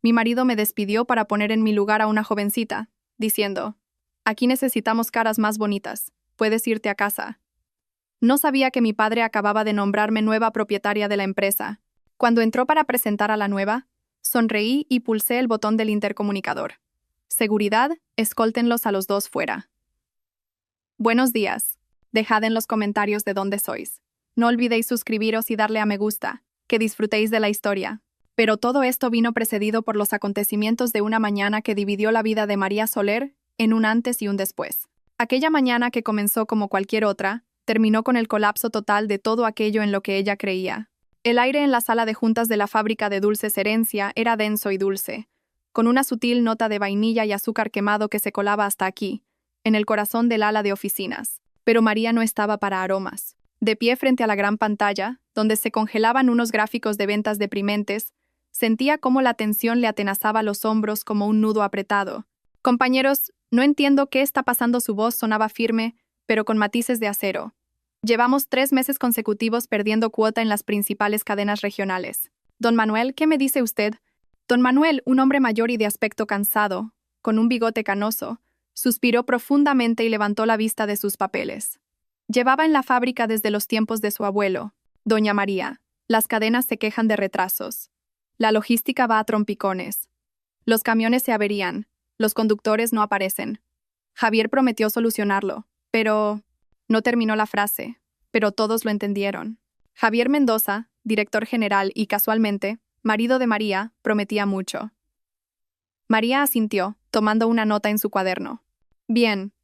Mi marido me despidió para poner en mi lugar a una jovencita, diciendo: «Aquí necesitamos caras más bonitas. Puedes irte a casa». No sabía que mi padre acababa de nombrarme nueva propietaria de la empresa. Cuando entró para presentar a la nueva, sonreí y pulsé el botón del intercomunicador. Seguridad, escóltenlos a los dos fuera. Buenos días. Dejad en los comentarios de dónde sois. No olvidéis suscribiros y darle a me gusta. Que disfrutéis de la historia. Pero todo esto vino precedido por los acontecimientos de una mañana que dividió la vida de María Soler en un antes y un después. Aquella mañana, que comenzó como cualquier otra, terminó con el colapso total de todo aquello en lo que ella creía. El aire en la sala de juntas de la fábrica de dulces Herencia era denso y dulce, con una sutil nota de vainilla y azúcar quemado que se colaba hasta aquí, en el corazón del ala de oficinas. Pero María no estaba para aromas. De pie frente a la gran pantalla, donde se congelaban unos gráficos de ventas deprimentes, sentía cómo la tensión le atenazaba los hombros como un nudo apretado. «Compañeros, no entiendo qué está pasando». Su voz sonaba firme, pero con matices de acero. «Llevamos 3 meses consecutivos perdiendo cuota en las principales cadenas regionales. Don Manuel, ¿qué me dice usted?» Don Manuel, un hombre mayor y de aspecto cansado, con un bigote canoso, suspiró profundamente y levantó la vista de sus papeles. Llevaba en la fábrica desde los tiempos de su abuelo, Doña María. Las cadenas se quejan de retrasos. La logística va a trompicones. Los camiones se averían. Los conductores no aparecen. Javier prometió solucionarlo, pero... No terminó la frase, pero todos lo entendieron. Javier Mendoza, director general y, casualmente, marido de María, prometía mucho. María asintió, tomando una nota en su cuaderno. «Bien.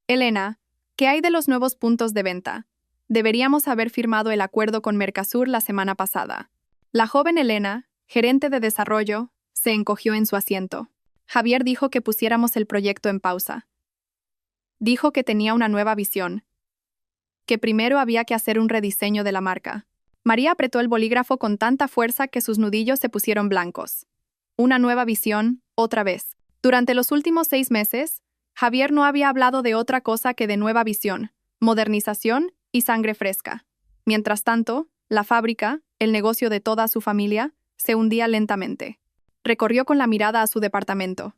Elena, ¿qué hay de los nuevos puntos de venta? Deberíamos haber firmado el acuerdo con Mercasur la semana pasada». La joven Elena, gerente de desarrollo, se encogió en su asiento. Javier dijo que pusiéramos el proyecto en pausa. Dijo que tenía una nueva visión, que primero había que hacer un rediseño de la marca. María apretó el bolígrafo con tanta fuerza que sus nudillos se pusieron blancos. Una nueva visión, otra vez. Durante los últimos 6 meses, Javier no había hablado de otra cosa que de nueva visión, modernización y sangre fresca. Mientras tanto, la fábrica, el negocio de toda su familia, se hundía lentamente. Recorrió con la mirada a su departamento.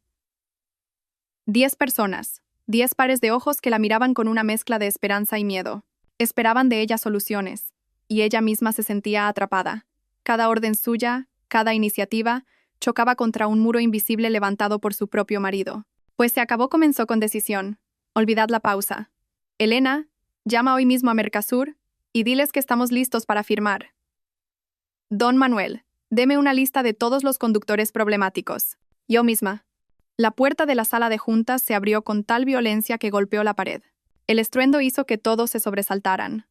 10 personas, 10 pares de ojos que la miraban con una mezcla de esperanza y miedo. Esperaban de ella soluciones, y ella misma se sentía atrapada. Cada orden suya, cada iniciativa, chocaba contra un muro invisible levantado por su propio marido. Pues se acabó. Comenzó con decisión. Olvidad la pausa. Elena, llama hoy mismo a Mercasur y diles que estamos listos para firmar. Don Manuel, deme una lista de todos los conductores problemáticos. Yo misma. La puerta de la sala de juntas se abrió con tal violencia que golpeó la pared. El estruendo hizo que todos se sobresaltaran.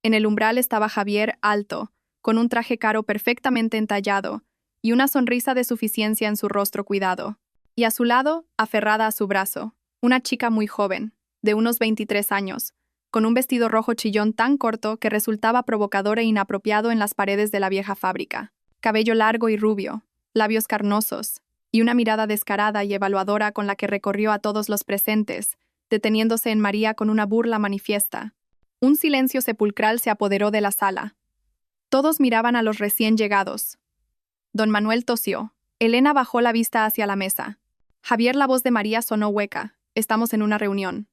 En el umbral estaba Javier, alto, con un traje caro perfectamente entallado y una sonrisa de suficiencia en su rostro cuidado. Y a su lado, aferrada a su brazo, una chica muy joven, de unos 23 años, con un vestido rojo chillón tan corto que resultaba provocador e inapropiado en las paredes de la vieja fábrica. Cabello largo y rubio, labios carnosos, y una mirada descarada y evaluadora con la que recorrió a todos los presentes, deteniéndose en María con una burla manifiesta. Un silencio sepulcral se apoderó de la sala. Todos miraban a los recién llegados. Don Manuel tosió. Elena bajó la vista hacia la mesa. Javier, la voz de María sonó hueca. «Estamos en una reunión».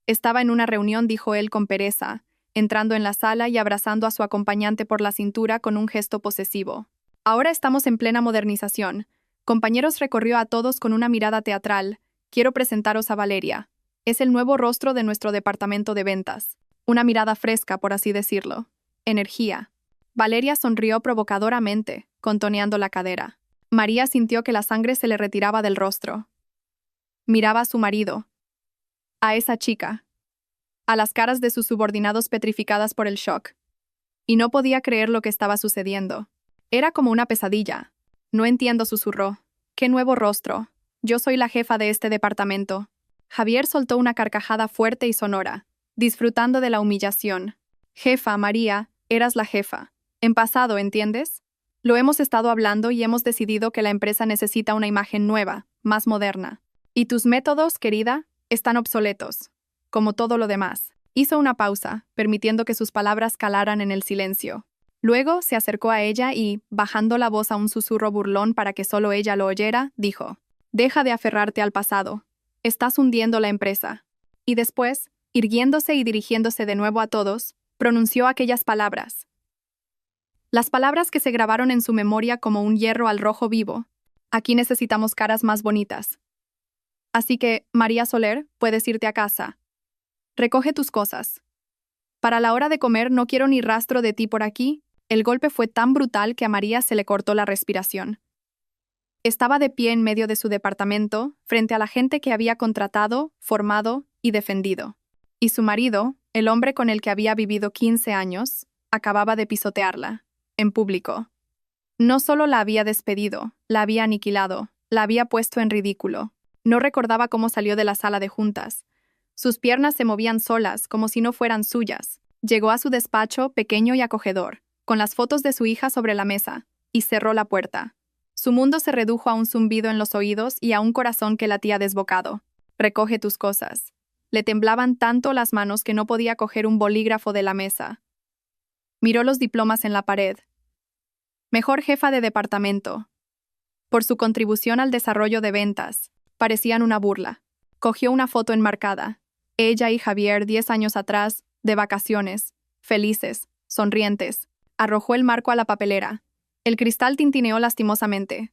Estaba en una reunión, dijo él con pereza, entrando en la sala y abrazando a su acompañante por la cintura con un gesto posesivo. «Ahora estamos en plena modernización. Compañeros», recorrió a todos con una mirada teatral. «Quiero presentaros a Valeria. Es el nuevo rostro de nuestro departamento de ventas». Una mirada fresca, por así decirlo. Energía. Valeria sonrió provocadoramente, contoneando la cadera. María sintió que la sangre se le retiraba del rostro. Miraba a su marido. A esa chica. A las caras de sus subordinados petrificadas por el shock. Y no podía creer lo que estaba sucediendo. Era como una pesadilla. «No entiendo», susurró. «¿Qué nuevo rostro? Yo soy la jefa de este departamento». Javier soltó una carcajada fuerte y sonora, disfrutando de la humillación. «Jefa, María, eras la jefa. En pasado, ¿entiendes? Lo hemos estado hablando y hemos decidido que la empresa necesita una imagen nueva, más moderna. Y tus métodos, querida, están obsoletos. Como todo lo demás». Hizo una pausa, permitiendo que sus palabras calaran en el silencio. Luego se acercó a ella y, bajando la voz a un susurro burlón para que solo ella lo oyera, dijo: «Deja de aferrarte al pasado. Estás hundiendo la empresa». Y después, irguiéndose y dirigiéndose de nuevo a todos, pronunció aquellas palabras. Las palabras que se grabaron en su memoria como un hierro al rojo vivo. Aquí necesitamos caras más bonitas. Así que, María Soler, puedes irte a casa. Recoge tus cosas. Para la hora de comer no quiero ni rastro de ti por aquí. El golpe fue tan brutal que a María se le cortó la respiración. Estaba de pie en medio de su departamento, frente a la gente que había contratado, formado y defendido. Y su marido, el hombre con el que había vivido 15 años, acababa de pisotearla, en público. No solo la había despedido, la había aniquilado, la había puesto en ridículo. No recordaba cómo salió de la sala de juntas. Sus piernas se movían solas, como si no fueran suyas. Llegó a su despacho, pequeño y acogedor, con las fotos de su hija sobre la mesa, y cerró la puerta. Su mundo se redujo a un zumbido en los oídos y a un corazón que latía desbocado. «Recoge tus cosas». Le temblaban tanto las manos que no podía coger un bolígrafo de la mesa. Miró los diplomas en la pared. Mejor jefa de departamento. Por su contribución al desarrollo de ventas. Parecían una burla. Cogió una foto enmarcada. Ella y Javier 10 años atrás, de vacaciones, felices, sonrientes. Arrojó el marco a la papelera. El cristal tintineó lastimosamente.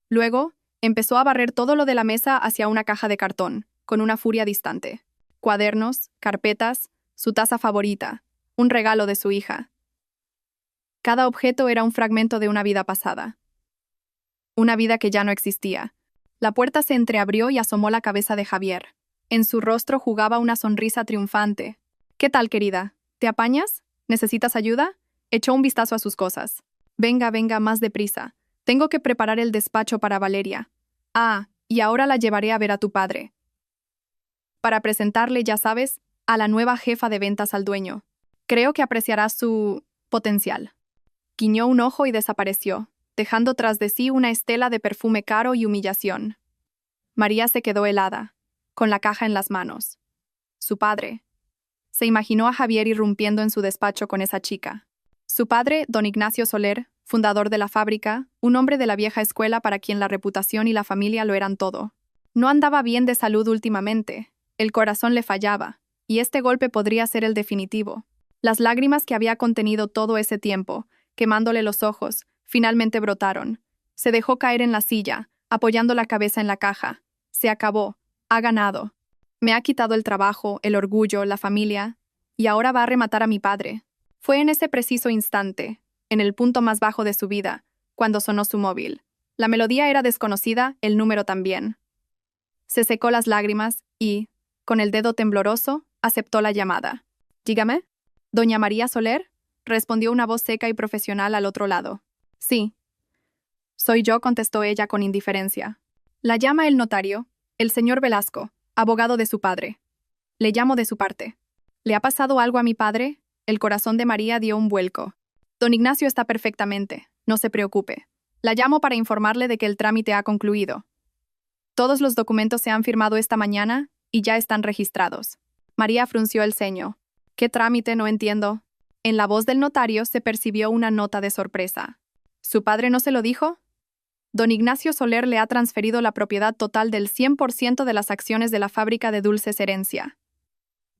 Luego, empezó a barrer todo lo de la mesa hacia una caja de cartón, con una furia distante. Cuadernos, carpetas, su taza favorita, un regalo de su hija. Cada objeto era un fragmento de una vida pasada. Una vida que ya no existía. La puerta se entreabrió y asomó la cabeza de Javier. En su rostro jugaba una sonrisa triunfante. «¿Qué tal, querida? ¿Te apañas? ¿Necesitas ayuda?» Echó un vistazo a sus cosas. «Venga, venga, más deprisa. Tengo que preparar el despacho para Valeria. Ah, y ahora la llevaré a ver a tu padre. Para presentarle, ya sabes, a la nueva jefa de ventas al dueño. Creo que apreciará su potencial». Guiñó un ojo y desapareció, dejando tras de sí una estela de perfume caro y humillación. María se quedó helada, con la caja en las manos. Su padre. Se imaginó a Javier irrumpiendo en su despacho con esa chica. Su padre, don Ignacio Soler, fundador de la fábrica, un hombre de la vieja escuela para quien la reputación y la familia lo eran todo. No andaba bien de salud últimamente, el corazón le fallaba, y este golpe podría ser el definitivo. Las lágrimas que había contenido todo ese tiempo, quemándole los ojos, finalmente brotaron. Se dejó caer en la silla, apoyando la cabeza en la caja. Se acabó. Ha ganado. Me ha quitado el trabajo, el orgullo, la familia, y ahora va a rematar a mi padre. Fue en ese preciso instante, en el punto más bajo de su vida, cuando sonó su móvil. La melodía era desconocida, el número también. Se secó las lágrimas y, con el dedo tembloroso, aceptó la llamada. «Dígame». «¿Doña María Soler?», respondió una voz seca y profesional al otro lado. «Sí». «Soy yo», contestó ella con indiferencia. «La llama el notario, el señor Velasco, abogado de su padre. Le llamo de su parte». «¿Le ha pasado algo a mi padre?». El corazón de María dio un vuelco. «Don Ignacio está perfectamente, no se preocupe. La llamo para informarle de que el trámite ha concluido. Todos los documentos se han firmado esta mañana y ya están registrados». María frunció el ceño. «¿Qué trámite? No entiendo». En la voz del notario se percibió una nota de sorpresa. ¿Su padre no se lo dijo? Don Ignacio Soler le ha transferido la propiedad total del 100% de las acciones de la fábrica de dulces Herencia.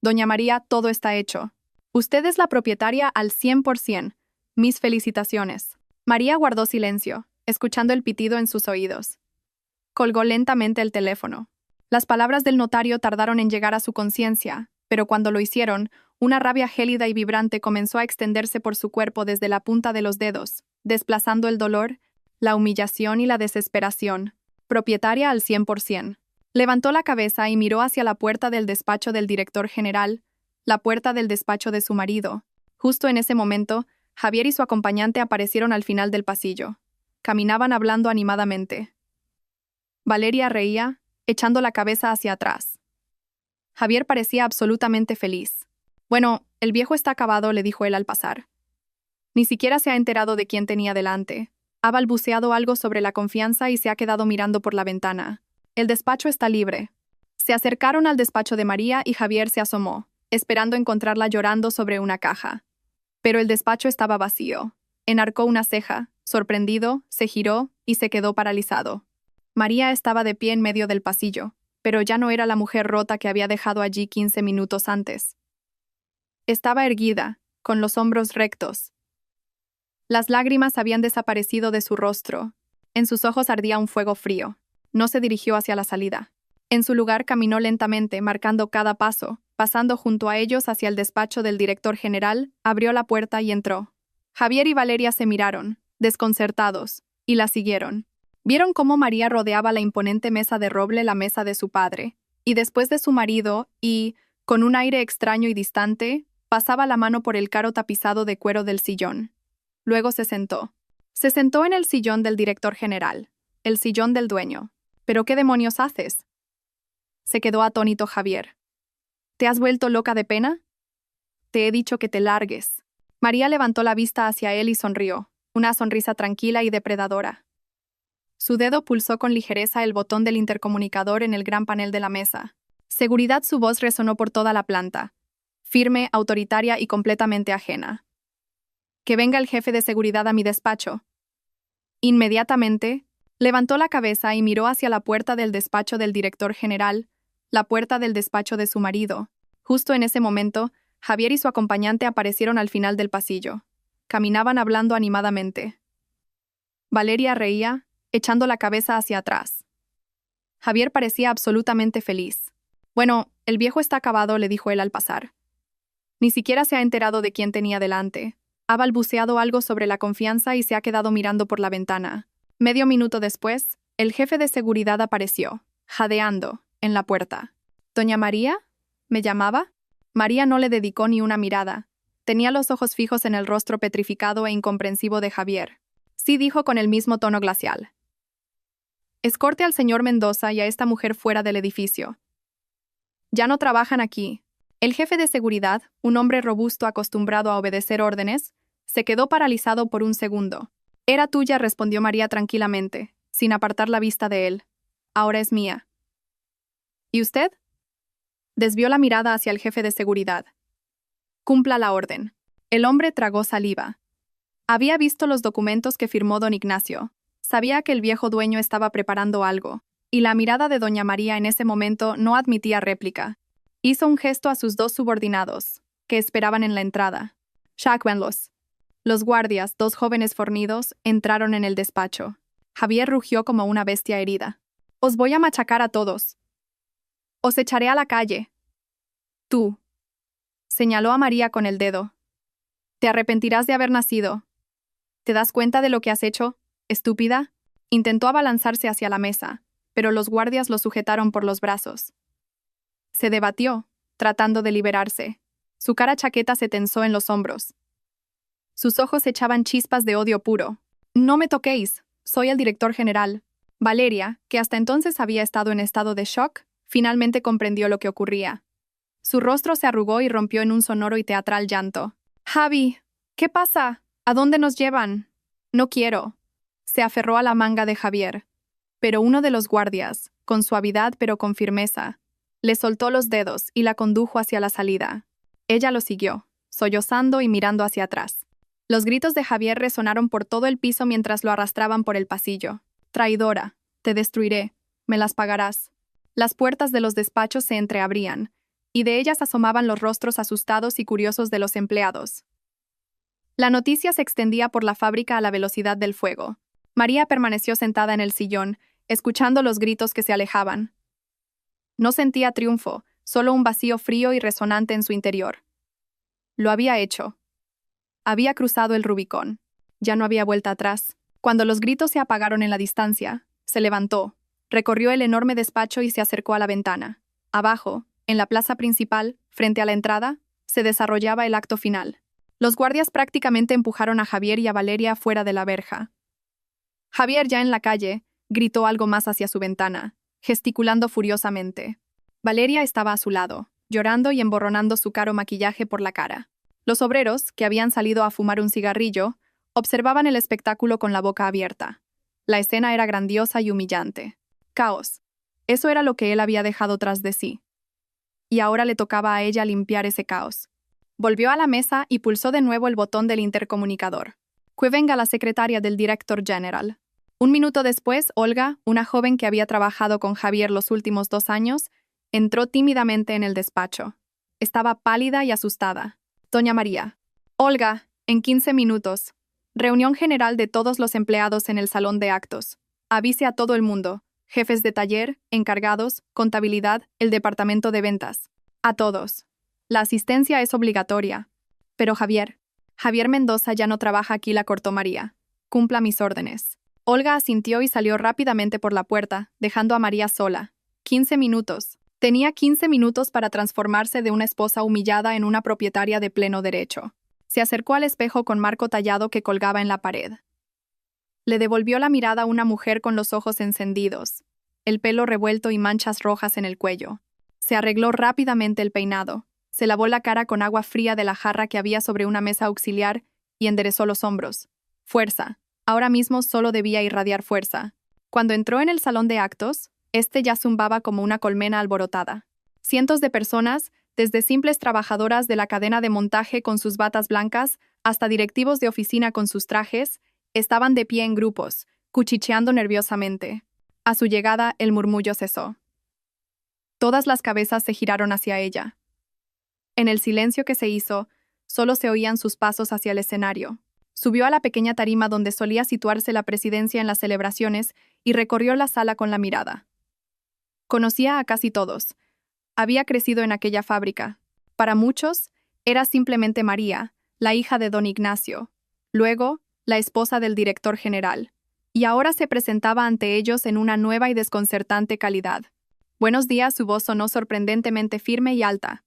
Doña María, todo está hecho. Usted es la propietaria al 100%. Mis felicitaciones. María guardó silencio, escuchando el pitido en sus oídos. Colgó lentamente el teléfono. Las palabras del notario tardaron en llegar a su conciencia, pero cuando lo hicieron, una rabia gélida y vibrante comenzó a extenderse por su cuerpo desde la punta de los dedos, desplazando el dolor, la humillación y la desesperación. Propietaria al 100%. Levantó la cabeza y miró hacia la puerta del despacho del director general, la puerta del despacho de su marido. Justo en ese momento, Javier y su acompañante aparecieron al final del pasillo. Caminaban hablando animadamente. Valeria reía, echando la cabeza hacia atrás. Javier parecía absolutamente feliz. «Bueno, el viejo está acabado», le dijo él al pasar. Ni siquiera se ha enterado de quién tenía delante. Ha balbuceado algo sobre la confianza y se ha quedado mirando por la ventana. El despacho está libre. Se acercaron al despacho de María y Javier se asomó, esperando encontrarla llorando sobre una caja. Pero el despacho estaba vacío. Enarcó una ceja, sorprendido, se giró y se quedó paralizado. María estaba de pie en medio del pasillo, pero ya no era la mujer rota que había dejado allí 15 minutos antes. Estaba erguida, con los hombros rectos. Las lágrimas habían desaparecido de su rostro. En sus ojos ardía un fuego frío. No se dirigió hacia la salida. En su lugar caminó lentamente, marcando cada paso, pasando junto a ellos hacia el despacho del director general, abrió la puerta y entró. Javier y Valeria se miraron, desconcertados, y la siguieron. Vieron cómo María rodeaba la imponente mesa de roble, la mesa de su padre, y después de su marido, y, con un aire extraño y distante, pasaba la mano por el caro tapizado de cuero del sillón. Luego se sentó. Se sentó en el sillón del director general, el sillón del dueño. ¿Pero qué demonios haces? Se quedó atónito Javier. ¿Te has vuelto loca de pena? Te he dicho que te largues. María levantó la vista hacia él y sonrió, una sonrisa tranquila y depredadora. Su dedo pulsó con ligereza el botón del intercomunicador en el gran panel de la mesa. Seguridad, su voz resonó por toda la planta, firme, autoritaria y completamente ajena. Que venga el jefe de seguridad a mi despacho. Inmediatamente, levantó la cabeza y miró hacia la puerta del despacho del director general, la puerta del despacho de su marido. Justo en ese momento, Javier y su acompañante aparecieron al final del pasillo. Caminaban hablando animadamente. Valeria reía, echando la cabeza hacia atrás. Javier parecía absolutamente feliz. Bueno, el viejo está acabado, le dijo él al pasar. Ni siquiera se ha enterado de quién tenía delante. Ha balbuceado algo sobre la confianza y se ha quedado mirando por la ventana. Medio minuto después, el jefe de seguridad apareció, jadeando, en la puerta. ¿Doña María? ¿Me llamaba? María no le dedicó ni una mirada. Tenía los ojos fijos en el rostro petrificado e incomprensivo de Javier. Sí, dijo con el mismo tono glacial. Escorte al señor Mendoza y a esta mujer fuera del edificio. Ya no trabajan aquí. El jefe de seguridad, un hombre robusto acostumbrado a obedecer órdenes, se quedó paralizado por un segundo. Era tuya, respondió María tranquilamente, sin apartar la vista de él. Ahora es mía. ¿Y usted? Desvió la mirada hacia el jefe de seguridad. Cumpla la orden. El hombre tragó saliva. Había visto los documentos que firmó don Ignacio. Sabía que el viejo dueño estaba preparando algo, y la mirada de doña María en ese momento no admitía réplica. Hizo un gesto a sus dos subordinados, que esperaban en la entrada. Sáquenlos. Los guardias, dos jóvenes fornidos, entraron en el despacho. Javier rugió como una bestia herida. Os voy a machacar a todos. Os echaré a la calle. Tú. Señaló a María con el dedo. Te arrepentirás de haber nacido. ¿Te das cuenta de lo que has hecho, estúpida? Intentó abalanzarse hacia la mesa, pero los guardias lo sujetaron por los brazos. Se debatió, tratando de liberarse. Su cara chaqueta se tensó en los hombros. Sus ojos echaban chispas de odio puro. No me toquéis, soy el director general. Valeria, que hasta entonces había estado en estado de shock, finalmente comprendió lo que ocurría. Su rostro se arrugó y rompió en un sonoro y teatral llanto. Javi, ¿qué pasa? ¿A dónde nos llevan? No quiero. Se aferró a la manga de Javier. Pero uno de los guardias, con suavidad pero con firmeza, le soltó los dedos y la condujo hacia la salida. Ella lo siguió, sollozando y mirando hacia atrás. Los gritos de Javier resonaron por todo el piso mientras lo arrastraban por el pasillo. Traidora, te destruiré, me las pagarás. Las puertas de los despachos se entreabrían, y de ellas asomaban los rostros asustados y curiosos de los empleados. La noticia se extendía por la fábrica a la velocidad del fuego. María permaneció sentada en el sillón, escuchando los gritos que se alejaban. No sentía triunfo, solo un vacío frío y resonante en su interior. Lo había hecho. Había cruzado el Rubicón. Ya no había vuelta atrás. Cuando los gritos se apagaron en la distancia, se levantó, recorrió el enorme despacho y se acercó a la ventana. Abajo, en la plaza principal, frente a la entrada, se desarrollaba el acto final. Los guardias prácticamente empujaron a Javier y a Valeria fuera de la verja. Javier, ya en la calle, gritó algo más hacia su ventana, gesticulando furiosamente. Valeria estaba a su lado, llorando y emborronando su caro maquillaje por la cara. Los obreros, que habían salido a fumar un cigarrillo, observaban el espectáculo con la boca abierta. La escena era grandiosa y humillante. Caos. Eso era lo que él había dejado tras de sí. Y ahora le tocaba a ella limpiar ese caos. Volvió a la mesa y pulsó de nuevo el botón del intercomunicador. Que venga la secretaria del director general. Un minuto después, Olga, una joven que había trabajado con Javier los últimos 2 años, entró tímidamente en el despacho. Estaba pálida y asustada. Doña María. Olga, en 15 minutos. Reunión general de todos los empleados en el salón de actos. Avise a todo el mundo. Jefes de taller, encargados, contabilidad, el departamento de ventas. A todos. La asistencia es obligatoria. Pero Javier Mendoza ya no trabaja aquí, la cortó María. Cumpla mis órdenes. Olga asintió y salió rápidamente por la puerta, dejando a María sola. 15 minutos. Tenía 15 minutos para transformarse de una esposa humillada en una propietaria de pleno derecho. Se acercó al espejo con marco tallado que colgaba en la pared. Le devolvió la mirada a una mujer con los ojos encendidos, el pelo revuelto y manchas rojas en el cuello. Se arregló rápidamente el peinado, se lavó la cara con agua fría de la jarra que había sobre una mesa auxiliar y enderezó los hombros. Fuerza. Ahora mismo solo debía irradiar fuerza. Cuando entró en el salón de actos, este ya zumbaba como una colmena alborotada. Cientos de personas, desde simples trabajadoras de la cadena de montaje con sus batas blancas hasta directivos de oficina con sus trajes, estaban de pie en grupos, cuchicheando nerviosamente. A su llegada, el murmullo cesó. Todas las cabezas se giraron hacia ella. En el silencio que se hizo, solo se oían sus pasos hacia el escenario. Subió a la pequeña tarima donde solía situarse la presidencia en las celebraciones y recorrió la sala con la mirada. Conocía a casi todos. Había crecido en aquella fábrica. Para muchos, era simplemente María, la hija de don Ignacio. Luego, la esposa del director general. Y ahora se presentaba ante ellos en una nueva y desconcertante calidad. Buenos días, su voz sonó sorprendentemente firme y alta.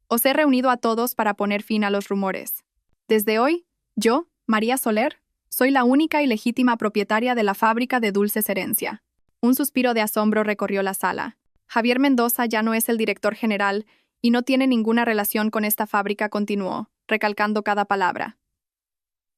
Os he reunido a todos para poner fin a los rumores. Desde hoy, yo, María Soler, soy la única y legítima propietaria de la fábrica de Dulces Herencia. Un suspiro de asombro recorrió la sala. Javier Mendoza ya no es el director general y no tiene ninguna relación con esta fábrica, continuó, recalcando cada palabra.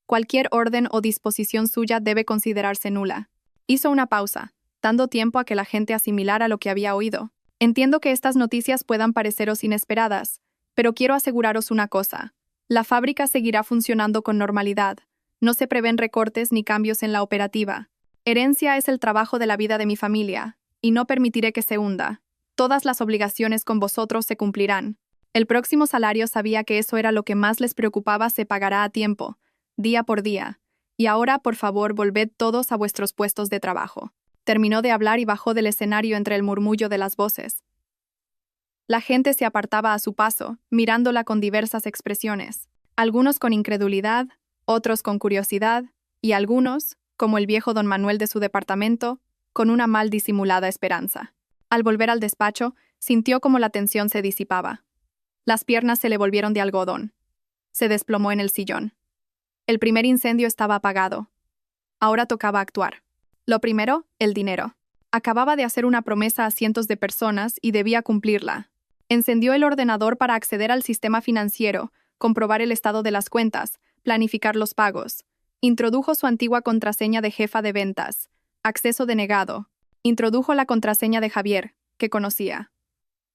Cualquier orden o disposición suya debe considerarse nula. Hizo una pausa, dando tiempo a que la gente asimilara lo que había oído. Entiendo que estas noticias puedan pareceros inesperadas, pero quiero aseguraros una cosa. La fábrica seguirá funcionando con normalidad. No se prevén recortes ni cambios en la operativa. Herencia es el trabajo de la vida de mi familia, y no permitiré que se hunda. Todas las obligaciones con vosotros se cumplirán. El próximo salario, sabía que eso era lo que más les preocupaba, se pagará a tiempo, día por día. Y ahora, por favor, volved todos a vuestros puestos de trabajo. Terminó de hablar y bajó del escenario entre el murmullo de las voces. La gente se apartaba a su paso, mirándola con diversas expresiones. Algunos con incredulidad, otros con curiosidad, y algunos, como el viejo don Manuel de su departamento, con una mal disimulada esperanza. Al volver al despacho, sintió como la tensión se disipaba. Las piernas se le volvieron de algodón. Se desplomó en el sillón. El primer incendio estaba apagado. Ahora tocaba actuar. Lo primero, el dinero. Acababa de hacer una promesa a cientos de personas y debía cumplirla. Encendió el ordenador para acceder al sistema financiero, comprobar el estado de las cuentas, planificar los pagos. Introdujo su antigua contraseña de jefa de ventas. Acceso denegado. Introdujo la contraseña de Javier, que conocía.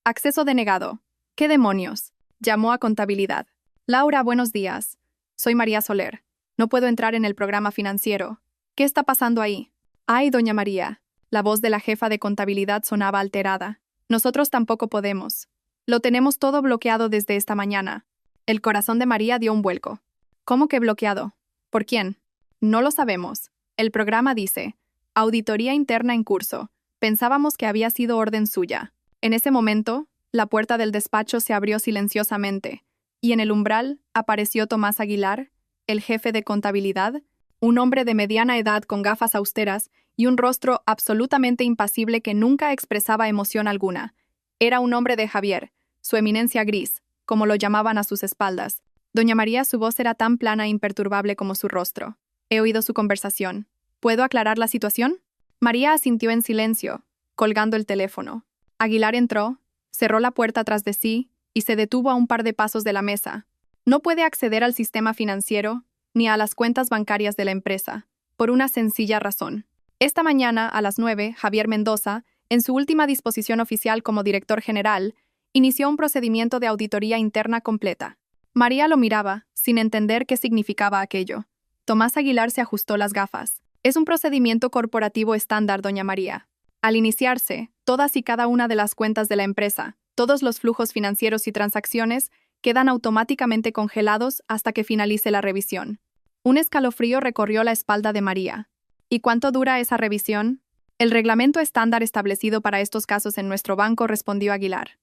Acceso denegado. ¿Qué demonios? Llamó a contabilidad. Laura, buenos días. Soy María Soler. No puedo entrar en el programa financiero. ¿Qué está pasando ahí? Ay, doña María. La voz de la jefa de contabilidad sonaba alterada. Nosotros tampoco podemos. Lo tenemos todo bloqueado desde esta mañana. El corazón de María dio un vuelco. ¿Cómo que bloqueado? ¿Por quién? No lo sabemos. El programa dice, auditoría interna en curso. Pensábamos que había sido orden suya. En ese momento, la puerta del despacho se abrió silenciosamente, y en el umbral apareció Tomás Aguilar, el jefe de contabilidad, un hombre de mediana edad con gafas austeras y un rostro absolutamente impasible que nunca expresaba emoción alguna. Era un hombre de Javier, su eminencia gris, como lo llamaban a sus espaldas. Doña María, su voz era tan plana e imperturbable como su rostro. He oído su conversación. ¿Puedo aclarar la situación? María asintió en silencio, colgando el teléfono. Aguilar entró, cerró la puerta tras de sí y se detuvo a un par de pasos de la mesa. No puede acceder al sistema financiero ni a las cuentas bancarias de la empresa, por una sencilla razón. Esta mañana, a las 9, Javier Mendoza, en su última disposición oficial como director general, inició un procedimiento de auditoría interna completa. María lo miraba, sin entender qué significaba aquello. Tomás Aguilar se ajustó las gafas. Es un procedimiento corporativo estándar, doña María. Al iniciarse, todas y cada una de las cuentas de la empresa, todos los flujos financieros y transacciones, quedan automáticamente congelados hasta que finalice la revisión. Un escalofrío recorrió la espalda de María. ¿Y cuánto dura esa revisión? El reglamento estándar establecido para estos casos en nuestro banco, respondió Aguilar.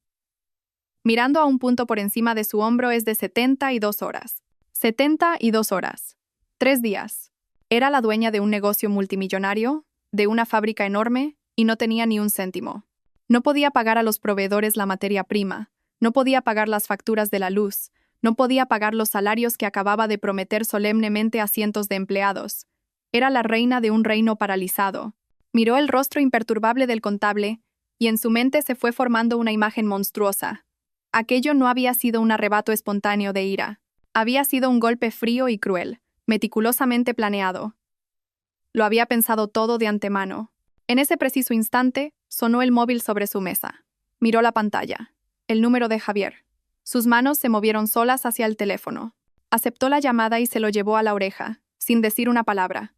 Mirando a un punto por encima de su hombro, es de 72 horas. 72 horas. 3 días. Era la dueña de un negocio multimillonario, de una fábrica enorme, y no tenía ni un céntimo. No podía pagar a los proveedores la materia prima, no podía pagar las facturas de la luz, no podía pagar los salarios que acababa de prometer solemnemente a cientos de empleados. Era la reina de un reino paralizado. Miró el rostro imperturbable del contable, y en su mente se fue formando una imagen monstruosa. Aquello no había sido un arrebato espontáneo de ira. Había sido un golpe frío y cruel, meticulosamente planeado. Lo había pensado todo de antemano. En ese preciso instante, sonó el móvil sobre su mesa. Miró la pantalla. El número de Javier. Sus manos se movieron solas hacia el teléfono. Aceptó la llamada y se lo llevó a la oreja, sin decir una palabra.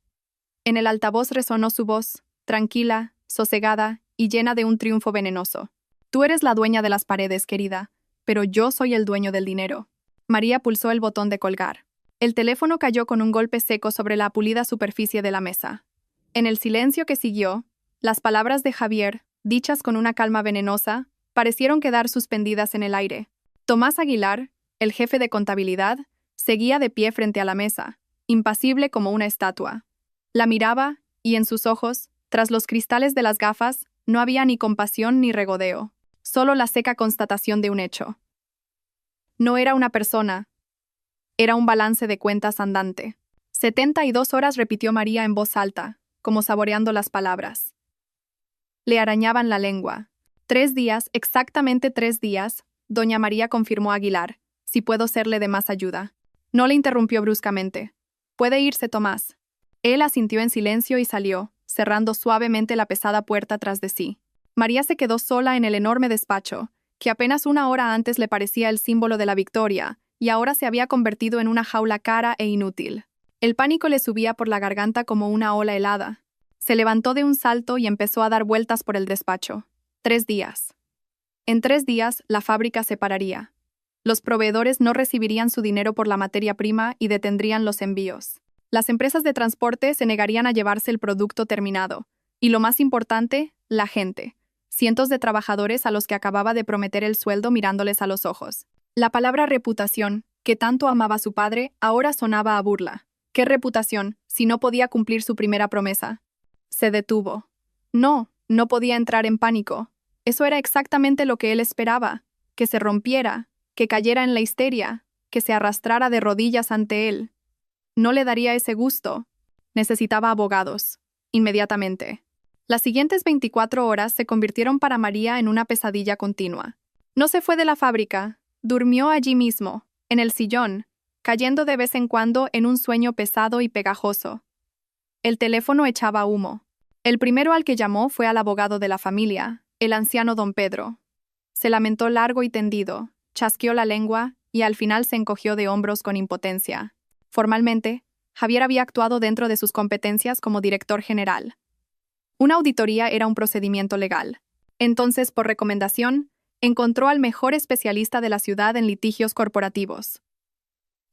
En el altavoz resonó su voz, tranquila, sosegada y llena de un triunfo venenoso. Tú eres la dueña de las paredes, querida, pero yo soy el dueño del dinero. María pulsó el botón de colgar. El teléfono cayó con un golpe seco sobre la pulida superficie de la mesa. En el silencio que siguió, las palabras de Javier, dichas con una calma venenosa, parecieron quedar suspendidas en el aire. Tomás Aguilar, el jefe de contabilidad, seguía de pie frente a la mesa, impasible como una estatua. La miraba, y en sus ojos, tras los cristales de las gafas, no había ni compasión ni regodeo, solo la seca constatación de un hecho. No era una persona, era un balance de cuentas andante. 72 horas, repitió María en voz alta, como saboreando las palabras. Le arañaban la lengua. 3 días, exactamente 3 días, doña María, confirmó Aguilar, si puedo serle de más ayuda. No le interrumpió bruscamente. Puede irse, Tomás. Él asintió en silencio y salió, cerrando suavemente la pesada puerta tras de sí. María se quedó sola en el enorme despacho, que apenas una hora antes le parecía el símbolo de la victoria, y ahora se había convertido en una jaula cara e inútil. El pánico le subía por la garganta como una ola helada. Se levantó de un salto y empezó a dar vueltas por el despacho. 3 días. En 3 días, la fábrica se pararía. Los proveedores no recibirían su dinero por la materia prima y detendrían los envíos. Las empresas de transporte se negarían a llevarse el producto terminado. Y lo más importante, la gente. Cientos de trabajadores a los que acababa de prometer el sueldo mirándoles a los ojos. La palabra reputación, que tanto amaba su padre, ahora sonaba a burla. ¿Qué reputación, si no podía cumplir su primera promesa? Se detuvo. No podía entrar en pánico. Eso era exactamente lo que él esperaba, que se rompiera, que cayera en la histeria, que se arrastrara de rodillas ante él. No le daría ese gusto. Necesitaba abogados. Inmediatamente. Las siguientes 24 horas se convirtieron para María en una pesadilla continua. No se fue de la fábrica, durmió allí mismo, en el sillón, cayendo de vez en cuando en un sueño pesado y pegajoso. El teléfono echaba humo. El primero al que llamó fue al abogado de la familia, el anciano don Pedro. Se lamentó largo y tendido, chasqueó la lengua y al final se encogió de hombros con impotencia. Formalmente, Javier había actuado dentro de sus competencias como director general. Una auditoría era un procedimiento legal. Entonces, por recomendación, encontró al mejor especialista de la ciudad en litigios corporativos.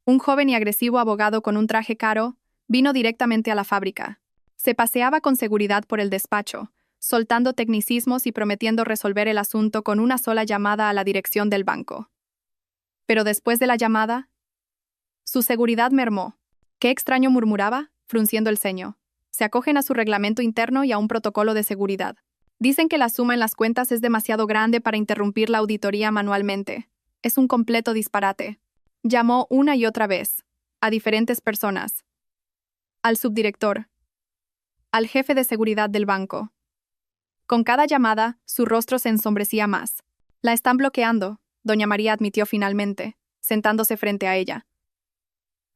Un joven y agresivo abogado con un traje caro vino directamente a la fábrica. Se paseaba con seguridad por el despacho, soltando tecnicismos y prometiendo resolver el asunto con una sola llamada a la dirección del banco. Pero después de la llamada, su seguridad mermó. ¿Qué extraño?, murmuraba, frunciendo el ceño. Se acogen a su reglamento interno y a un protocolo de seguridad. Dicen que la suma en las cuentas es demasiado grande para interrumpir la auditoría manualmente. Es un completo disparate. Llamó una y otra vez, a diferentes personas. Al subdirector. Al jefe de seguridad del banco. Con cada llamada, su rostro se ensombrecía más. La están bloqueando, doña María admitió finalmente, sentándose frente a ella.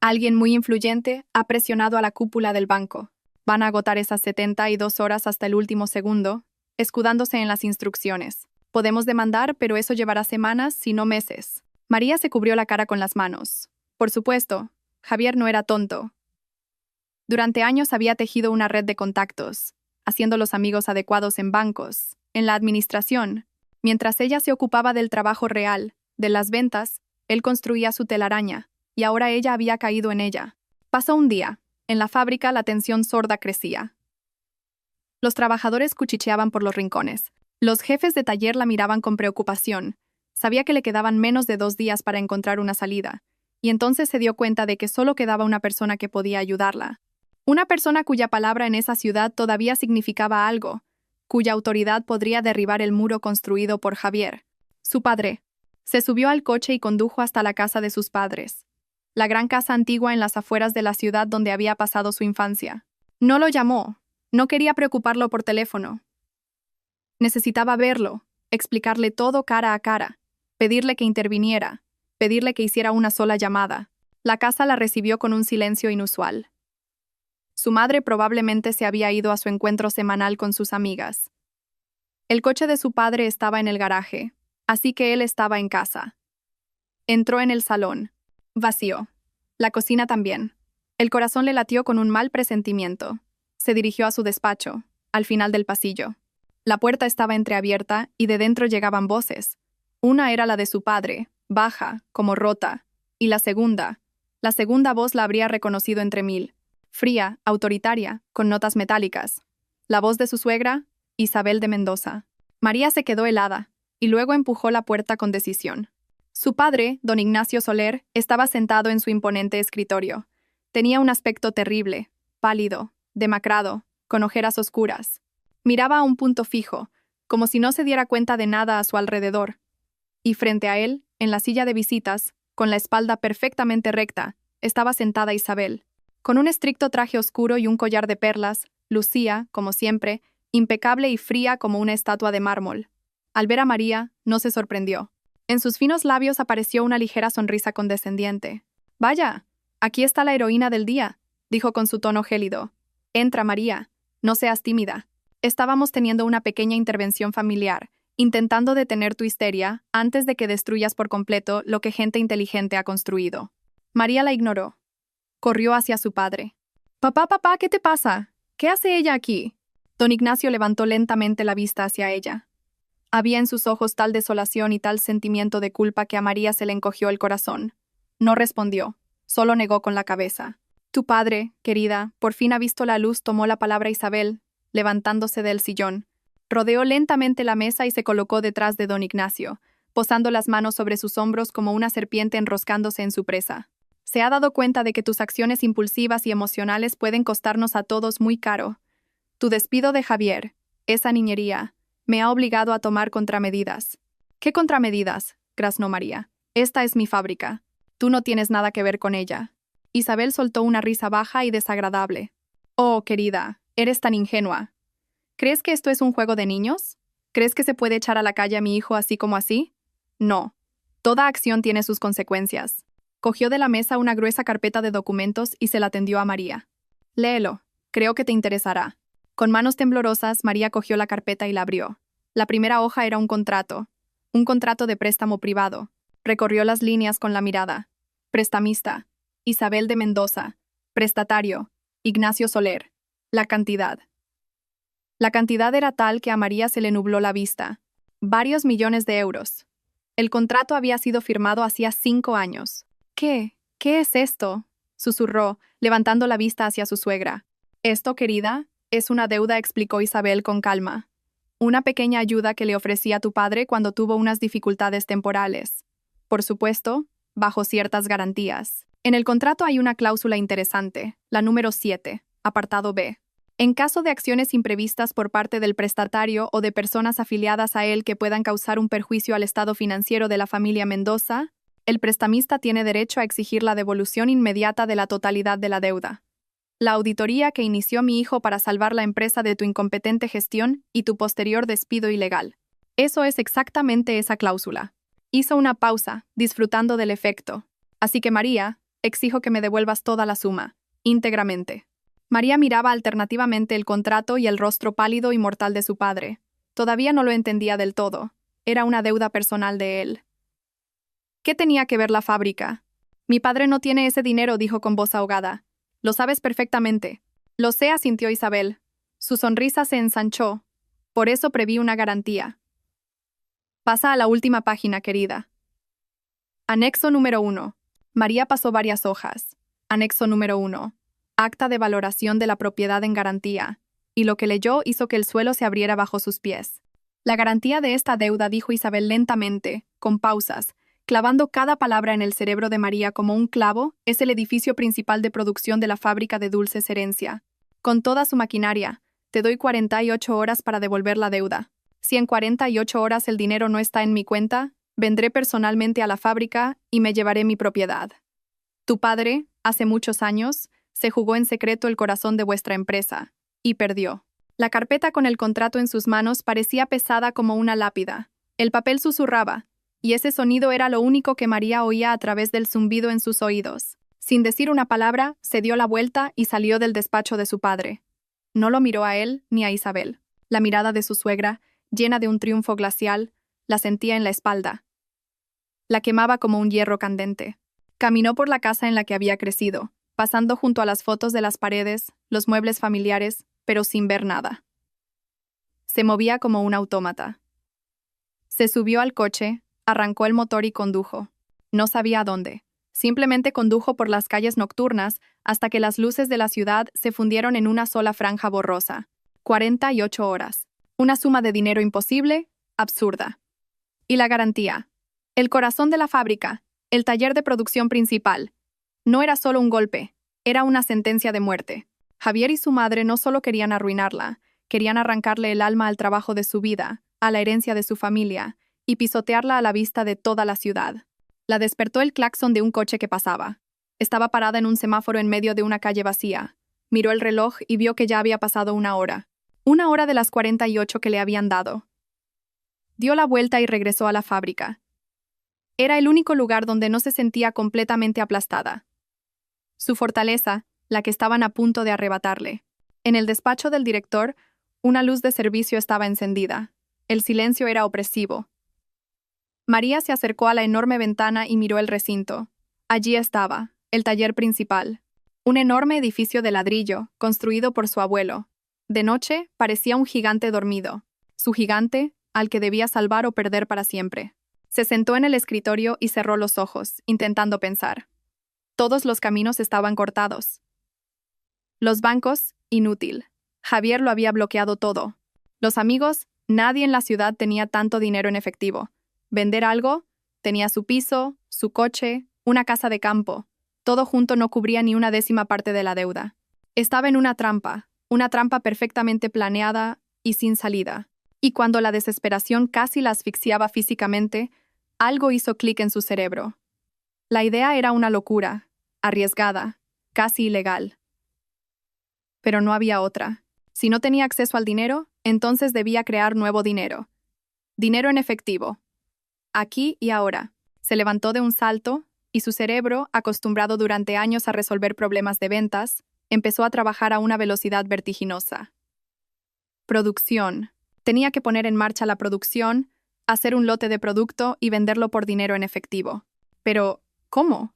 Alguien muy influyente ha presionado a la cúpula del banco. Van a agotar esas 72 horas hasta el último segundo, escudándose en las instrucciones. Podemos demandar, pero eso llevará semanas, si no meses. María se cubrió la cara con las manos. Por supuesto, Javier no era tonto. Durante años había tejido una red de contactos, haciendo los amigos adecuados en bancos, en la administración. Mientras ella se ocupaba del trabajo real, de las ventas, él construía su telaraña, y ahora ella había caído en ella. Pasó un día. En la fábrica la tensión sorda crecía. Los trabajadores cuchicheaban por los rincones. Los jefes de taller la miraban con preocupación. Sabía que le quedaban menos de 2 días para encontrar una salida, y entonces se dio cuenta de que solo quedaba una persona que podía ayudarla. Una persona cuya palabra en esa ciudad todavía significaba algo, cuya autoridad podría derribar el muro construido por Javier. Su padre. Se subió al coche y condujo hasta la casa de sus padres. La gran casa antigua en las afueras de la ciudad donde había pasado su infancia. No lo llamó. No quería preocuparlo por teléfono. Necesitaba verlo, explicarle todo cara a cara, pedirle que interviniera, pedirle que hiciera una sola llamada. La casa la recibió con un silencio inusual. Su madre probablemente se había ido a su encuentro semanal con sus amigas. El coche de su padre estaba en el garaje, así que él estaba en casa. Entró en el salón. Vacío. La cocina también. El corazón le latió con un mal presentimiento. Se dirigió a su despacho, al final del pasillo. La puerta estaba entreabierta y de dentro llegaban voces. Una era la de su padre, baja, como rota, y la segunda voz la habría reconocido entre mil. Fría, autoritaria, con notas metálicas. La voz de su suegra, Isabel de Mendoza. María se quedó helada, y luego empujó la puerta con decisión. Su padre, don Ignacio Soler, estaba sentado en su imponente escritorio. Tenía un aspecto terrible, pálido, demacrado, con ojeras oscuras. Miraba a un punto fijo, como si no se diera cuenta de nada a su alrededor. Y frente a él, en la silla de visitas, con la espalda perfectamente recta, estaba sentada Isabel. Con un estricto traje oscuro y un collar de perlas, lucía, como siempre, impecable y fría como una estatua de mármol. Al ver a María, no se sorprendió. En sus finos labios apareció una ligera sonrisa condescendiente. «Vaya, aquí está la heroína del día», dijo con su tono gélido. «Entra, María. No seas tímida. Estábamos teniendo una pequeña intervención familiar, intentando detener tu histeria antes de que destruyas por completo lo que gente inteligente ha construido». María la ignoró. Corrió hacia su padre. Papá, ¿qué te pasa? ¿Qué hace ella aquí?» Don Ignacio levantó lentamente la vista hacia ella. Había en sus ojos tal desolación y tal sentimiento de culpa que a María se le encogió el corazón. No respondió, solo negó con la cabeza. «Tu padre, querida, por fin ha visto la luz», tomó la palabra Isabel, levantándose del sillón. Rodeó lentamente la mesa y se colocó detrás de don Ignacio, posando las manos sobre sus hombros como una serpiente enroscándose en su presa. «Se ha dado cuenta de que tus acciones impulsivas y emocionales pueden costarnos a todos muy caro. Tu despido de Javier, esa niñería, me ha obligado a tomar contramedidas». «¿Qué contramedidas?», graznó María. «Esta es mi fábrica. Tú no tienes nada que ver con ella». Isabel soltó una risa baja y desagradable. «Oh, querida, eres tan ingenua. ¿Crees que esto es un juego de niños? ¿Crees que se puede echar a la calle a mi hijo así como así? No. Toda acción tiene sus consecuencias». Cogió de la mesa una gruesa carpeta de documentos y se la tendió a María. «Léelo. Creo que te interesará». Con manos temblorosas, María cogió la carpeta y la abrió. La primera hoja era un contrato de préstamo privado. Recorrió las líneas con la mirada. Prestamista, Isabel de Mendoza. Prestatario, Ignacio Soler. La cantidad. La cantidad era tal que a María se le nubló la vista. Varios millones de euros. El contrato había sido firmado hacía 5 años. «¿Qué? ¿Qué es esto?», susurró, levantando la vista hacia su suegra. «Esto, querida, es una deuda», explicó Isabel con calma. «Una pequeña ayuda que le ofrecía tu padre cuando tuvo unas dificultades temporales. Por supuesto, bajo ciertas garantías. En el contrato hay una cláusula interesante, la número 7, apartado B. En caso de acciones imprevistas por parte del prestatario o de personas afiliadas a él que puedan causar un perjuicio al estado financiero de la familia Mendoza, el prestamista tiene derecho a exigir la devolución inmediata de la totalidad de la deuda. La auditoría que inició mi hijo para salvar la empresa de tu incompetente gestión y tu posterior despido ilegal. Eso es exactamente esa cláusula». Hizo una pausa, disfrutando del efecto. «Así que, María, exijo que me devuelvas toda la suma, íntegramente». María miraba alternativamente el contrato y el rostro pálido y mortal de su padre. Todavía no lo entendía del todo. Era una deuda personal de él. ¿Qué tenía que ver la fábrica? Mi padre no tiene ese dinero, dijo con voz ahogada. Lo sabes perfectamente. Lo sé, asintió Isabel. Su sonrisa se ensanchó. Por eso preví una garantía. Pasa a la última página, querida. Anexo número 1. María pasó varias hojas. Anexo número 1. Acta de valoración de la propiedad en garantía. Y lo que leyó hizo que el suelo se abriera bajo sus pies. La garantía de esta deuda, dijo Isabel lentamente, con pausas, clavando cada palabra en el cerebro de María como un clavo, es el edificio principal de producción de la fábrica de Dulces Herencia. Con toda su maquinaria, te doy 48 horas para devolver la deuda. Si en 48 horas el dinero no está en mi cuenta, vendré personalmente a la fábrica y me llevaré mi propiedad. Tu padre, hace muchos años, se jugó en secreto el corazón de vuestra empresa, y perdió. La carpeta con el contrato en sus manos parecía pesada como una lápida. El papel susurraba, y ese sonido era lo único que María oía a través del zumbido en sus oídos. Sin decir una palabra, se dio la vuelta y salió del despacho de su padre. No lo miró a él ni a Isabel. La mirada de su suegra, llena de un triunfo glacial, la sentía en la espalda. La quemaba como un hierro candente. Caminó por la casa en la que había crecido, pasando junto a las fotos de las paredes, los muebles familiares, pero sin ver nada. Se movía como un autómata. Se subió al coche, arrancó el motor y condujo. No sabía a dónde. Simplemente condujo por las calles nocturnas hasta que las luces de la ciudad se fundieron en una sola franja borrosa. 48 horas. Una suma de dinero imposible, absurda. Y la garantía. El corazón de la fábrica, el taller de producción principal. No era solo un golpe, era una sentencia de muerte. Javier y su madre no solo querían arruinarla, querían arrancarle el alma al trabajo de su vida, a la herencia de su familia, y pisotearla a la vista de toda la ciudad. La despertó el claxon de un coche que pasaba. Estaba parada en un semáforo en medio de una calle vacía. Miró el reloj y vio que ya había pasado una hora. Una hora de las 48 que le habían dado. Dio la vuelta y regresó a la fábrica. Era el único lugar donde no se sentía completamente aplastada. Su fortaleza, la que estaban a punto de arrebatarle. En el despacho del director, una luz de servicio estaba encendida. El silencio era opresivo. María se acercó a la enorme ventana y miró el recinto. Allí estaba, el taller principal. Un enorme edificio de ladrillo, construido por su abuelo. De noche, parecía un gigante dormido. Su gigante, al que debía salvar o perder para siempre. Se sentó en el escritorio y cerró los ojos, intentando pensar. Todos los caminos estaban cortados. Los bancos, inútil. Javier lo había bloqueado todo. Los amigos, nadie en la ciudad tenía tanto dinero en efectivo. Vender algo, tenía su piso, su coche, una casa de campo. Todo junto no cubría ni una décima parte de la deuda. Estaba en una trampa perfectamente planeada y sin salida. Y cuando la desesperación casi la asfixiaba físicamente, algo hizo clic en su cerebro. La idea era una locura, arriesgada, casi ilegal. Pero no había otra. Si no tenía acceso al dinero, entonces debía crear nuevo dinero. Dinero en efectivo. Aquí y ahora. Se levantó de un salto, y su cerebro, acostumbrado durante años a resolver problemas de ventas, empezó a trabajar a una velocidad vertiginosa. Producción. Tenía que poner en marcha la producción, hacer un lote de producto y venderlo por dinero en efectivo. Pero, ¿cómo?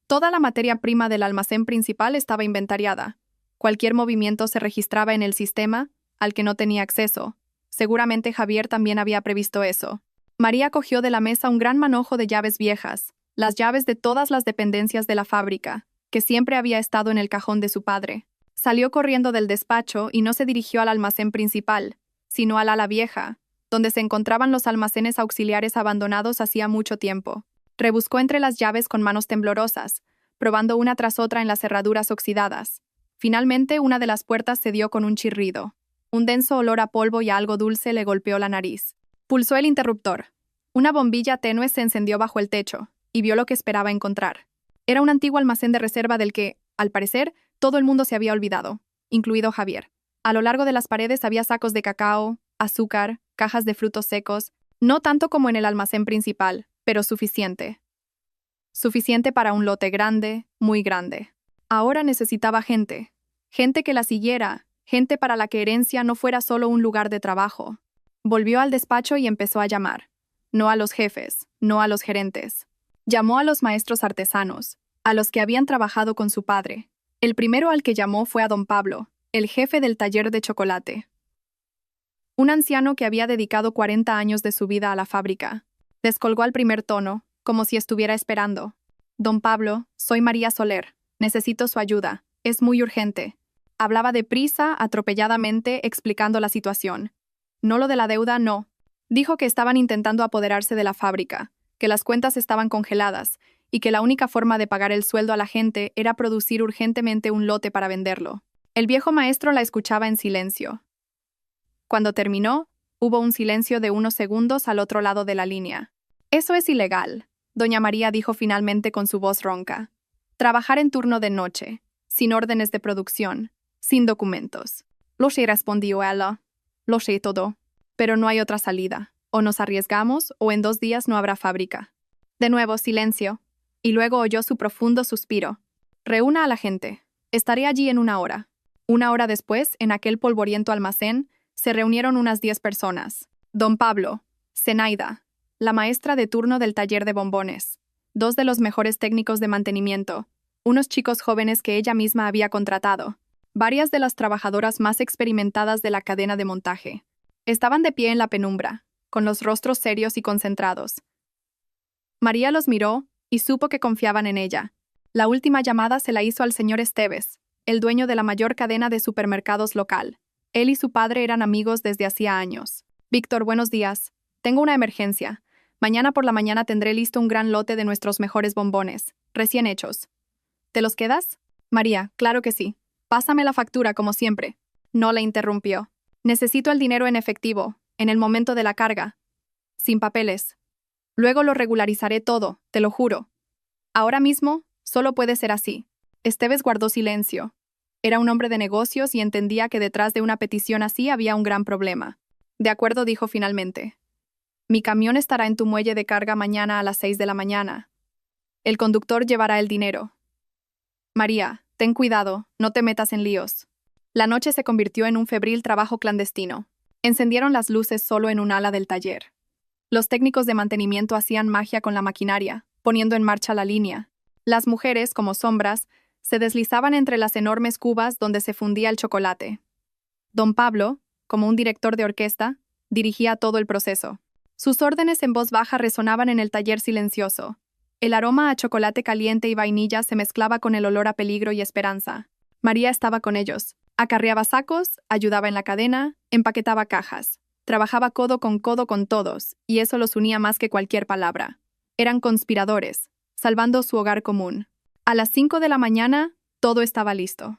Toda la materia prima del almacén principal estaba inventariada. Cualquier movimiento se registraba en el sistema, al que no tenía acceso. Seguramente Javier también había previsto eso. María cogió de la mesa un gran manojo de llaves viejas, las llaves de todas las dependencias de la fábrica, que siempre había estado en el cajón de su padre. Salió corriendo del despacho y no se dirigió al almacén principal, sino al ala vieja, donde se encontraban los almacenes auxiliares abandonados hacía mucho tiempo. Rebuscó entre las llaves con manos temblorosas, probando una tras otra en las cerraduras oxidadas. Finalmente, una de las puertas cedió con un chirrido. Un denso olor a polvo y a algo dulce le golpeó la nariz. Pulsó el interruptor. Una bombilla tenue se encendió bajo el techo, y vio lo que esperaba encontrar. Era un antiguo almacén de reserva del que, al parecer, todo el mundo se había olvidado, incluido Javier. A lo largo de las paredes había sacos de cacao, azúcar, cajas de frutos secos, no tanto como en el almacén principal, pero suficiente. Suficiente para un lote grande, muy grande. Ahora necesitaba gente. Gente que la siguiera, gente para la que Herencia no fuera solo un lugar de trabajo. Volvió al despacho y empezó a llamar. No a los jefes, no a los gerentes. Llamó a los maestros artesanos, a los que habían trabajado con su padre. El primero al que llamó fue a don Pablo, el jefe del taller de chocolate. Un anciano que había dedicado 40 años de su vida a la fábrica. Descolgó al primer tono, como si estuviera esperando. Don Pablo, soy María Soler. Necesito su ayuda. Es muy urgente. Hablaba deprisa, atropelladamente, explicando la situación. No lo de la deuda, no. Dijo que estaban intentando apoderarse de la fábrica, que las cuentas estaban congeladas y que la única forma de pagar el sueldo a la gente era producir urgentemente un lote para venderlo. El viejo maestro la escuchaba en silencio. Cuando terminó, hubo un silencio de unos segundos al otro lado de la línea. Eso es ilegal, doña María dijo finalmente con su voz ronca. Trabajar en turno de noche, sin órdenes de producción, sin documentos. Lo sé, respondió ella. Lo sé todo. Pero no hay otra salida. O nos arriesgamos o en 2 días no habrá fábrica. De nuevo, silencio. Y luego oyó su profundo suspiro. Reúna a la gente. Estaré allí en 1 hora. 1 hora después, en aquel polvoriento almacén, se reunieron unas 10 personas. Don Pablo, Zenaida, la maestra de turno del taller de bombones, 2 de los mejores técnicos de mantenimiento, unos chicos jóvenes que ella misma había contratado, varias de las trabajadoras más experimentadas de la cadena de montaje. Estaban de pie en la penumbra, con los rostros serios y concentrados. María los miró y supo que confiaban en ella. La última llamada se la hizo al señor Esteves, el dueño de la mayor cadena de supermercados local. Él y su padre eran amigos desde hacía años. Víctor, buenos días. Tengo una emergencia. Mañana por la mañana tendré listo un gran lote de nuestros mejores bombones, recién hechos. ¿Te los quedas? María, claro que sí. Pásame la factura, como siempre. No le interrumpió. Necesito el dinero en efectivo, en el momento de la carga. Sin papeles. Luego lo regularizaré todo, te lo juro. Ahora mismo, solo puede ser así. Esteves guardó silencio. Era un hombre de negocios y entendía que detrás de una petición así había un gran problema. De acuerdo, dijo finalmente. Mi camión estará en tu muelle de carga mañana a las 6 de la mañana. El conductor llevará el dinero. María, ten cuidado, no te metas en líos. La noche se convirtió en un febril trabajo clandestino. Encendieron las luces solo en un ala del taller. Los técnicos de mantenimiento hacían magia con la maquinaria, poniendo en marcha la línea. Las mujeres, como sombras, se deslizaban entre las enormes cubas donde se fundía el chocolate. Don Pablo, como un director de orquesta, dirigía todo el proceso. Sus órdenes en voz baja resonaban en el taller silencioso. El aroma a chocolate caliente y vainilla se mezclaba con el olor a peligro y esperanza. María estaba con ellos. Acarreaba sacos, ayudaba en la cadena, empaquetaba cajas. Trabajaba codo con todos, y eso los unía más que cualquier palabra. Eran conspiradores, salvando su hogar común. A las 5 de la mañana, todo estaba listo.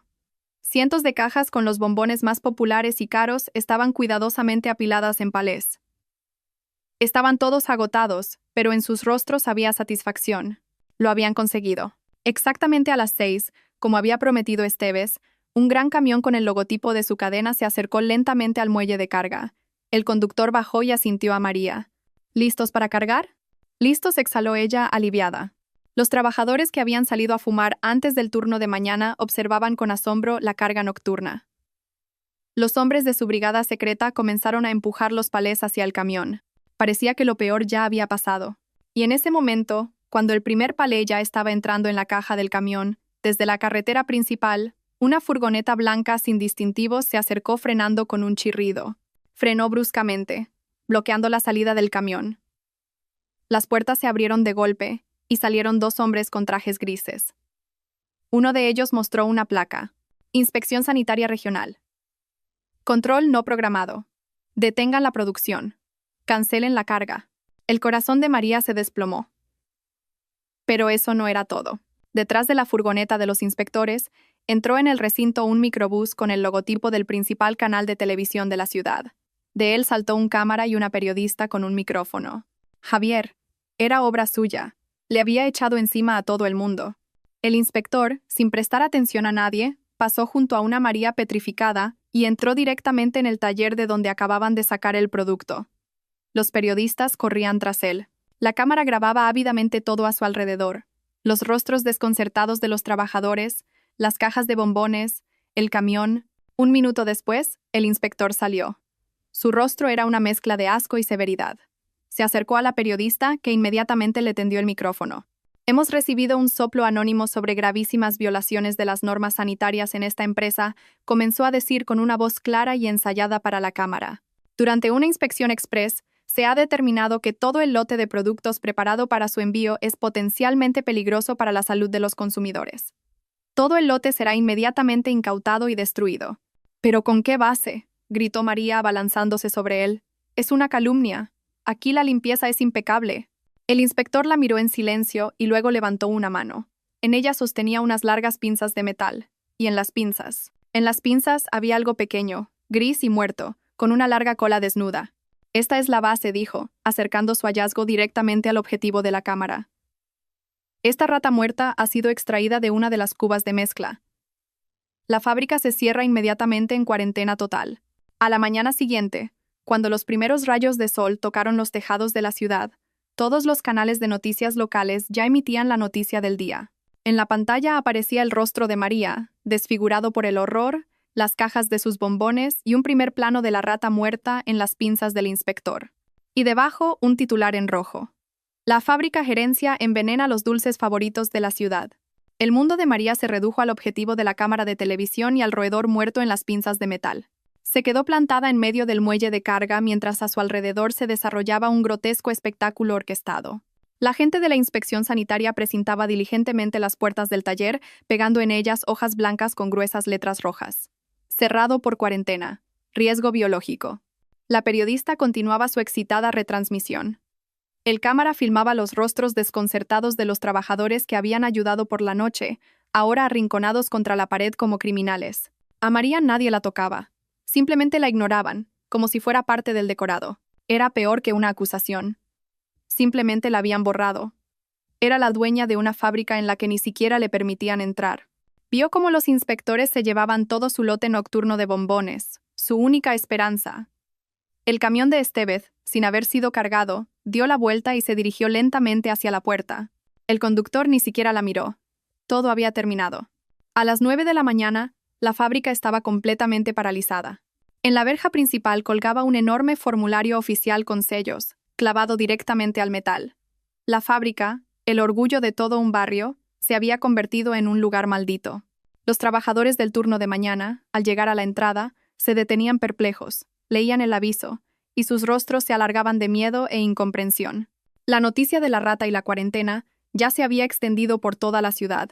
Cientos de cajas con los bombones más populares y caros estaban cuidadosamente apiladas en palés. Estaban todos agotados, pero en sus rostros había satisfacción. Lo habían conseguido. Exactamente a las 6, como había prometido Esteves, un gran camión con el logotipo de su cadena se acercó lentamente al muelle de carga. El conductor bajó y asintió a María. ¿Listos para cargar? Listos, exhaló ella, aliviada. Los trabajadores que habían salido a fumar antes del turno de mañana observaban con asombro la carga nocturna. Los hombres de su brigada secreta comenzaron a empujar los palés hacia el camión. Parecía que lo peor ya había pasado. Y en ese momento, cuando el primer palé ya estaba entrando en la caja del camión, desde la carretera principal, una furgoneta blanca sin distintivos se acercó frenando con un chirrido. Frenó bruscamente, bloqueando la salida del camión. Las puertas se abrieron de golpe y salieron 2 hombres con trajes grises. Uno de ellos mostró una placa. Inspección Sanitaria Regional. Control no programado. Detengan la producción. Cancelen la carga. El corazón de María se desplomó. Pero eso no era todo. Detrás de la furgoneta de los inspectores, entró en el recinto un microbús con el logotipo del principal canal de televisión de la ciudad. De él saltó un cámara y una periodista con un micrófono. Javier. Era obra suya. Le había echado encima a todo el mundo. El inspector, sin prestar atención a nadie, pasó junto a una María petrificada y entró directamente en el taller de donde acababan de sacar el producto. Los periodistas corrían tras él. La cámara grababa ávidamente todo a su alrededor. Los rostros desconcertados de los trabajadores, las cajas de bombones, el camión. 1 minuto después, el inspector salió. Su rostro era una mezcla de asco y severidad. Se acercó a la periodista, que inmediatamente le tendió el micrófono. Hemos recibido un soplo anónimo sobre gravísimas violaciones de las normas sanitarias en esta empresa, comenzó a decir con una voz clara y ensayada para la cámara. Durante una inspección express, se ha determinado que todo el lote de productos preparado para su envío es potencialmente peligroso para la salud de los consumidores. Todo el lote será inmediatamente incautado y destruido. ¿Pero con qué base?, gritó María abalanzándose sobre él. Es una calumnia. Aquí la limpieza es impecable. El inspector la miró en silencio y luego levantó una mano. En ella sostenía unas largas pinzas de metal. Y en las pinzas había algo pequeño, gris y muerto, con una larga cola desnuda. Esta es la base, dijo, acercando su hallazgo directamente al objetivo de la cámara. Esta rata muerta ha sido extraída de una de las cubas de mezcla. La fábrica se cierra inmediatamente en cuarentena total. A la mañana siguiente, cuando los primeros rayos de sol tocaron los tejados de la ciudad, todos los canales de noticias locales ya emitían la noticia del día. En la pantalla aparecía el rostro de María, desfigurado por el horror, las cajas de sus bombones y un primer plano de la rata muerta en las pinzas del inspector. Y debajo, un titular en rojo. La fábrica gerencia envenena los dulces favoritos de la ciudad. El mundo de María se redujo al objetivo de la cámara de televisión y al roedor muerto en las pinzas de metal. Se quedó plantada en medio del muelle de carga mientras a su alrededor se desarrollaba un grotesco espectáculo orquestado. La gente de la inspección sanitaria precintaba diligentemente las puertas del taller, pegando en ellas hojas blancas con gruesas letras rojas. Cerrado por cuarentena. Riesgo biológico. La periodista continuaba su excitada retransmisión. El cámara filmaba los rostros desconcertados de los trabajadores que habían ayudado por la noche, ahora arrinconados contra la pared como criminales. A María nadie la tocaba. Simplemente la ignoraban, como si fuera parte del decorado. Era peor que una acusación. Simplemente la habían borrado. Era la dueña de una fábrica en la que ni siquiera le permitían entrar. Vio cómo los inspectores se llevaban todo su lote nocturno de bombones, su única esperanza. El camión de Estevez, sin haber sido cargado, dio la vuelta y se dirigió lentamente hacia la puerta. El conductor ni siquiera la miró. Todo había terminado. A las 9 de la mañana, la fábrica estaba completamente paralizada. En la verja principal colgaba un enorme formulario oficial con sellos, clavado directamente al metal. La fábrica, el orgullo de todo un barrio, se había convertido en un lugar maldito. Los trabajadores del turno de mañana, al llegar a la entrada, se detenían perplejos, leían el aviso, y sus rostros se alargaban de miedo e incomprensión. La noticia de la rata y la cuarentena ya se había extendido por toda la ciudad.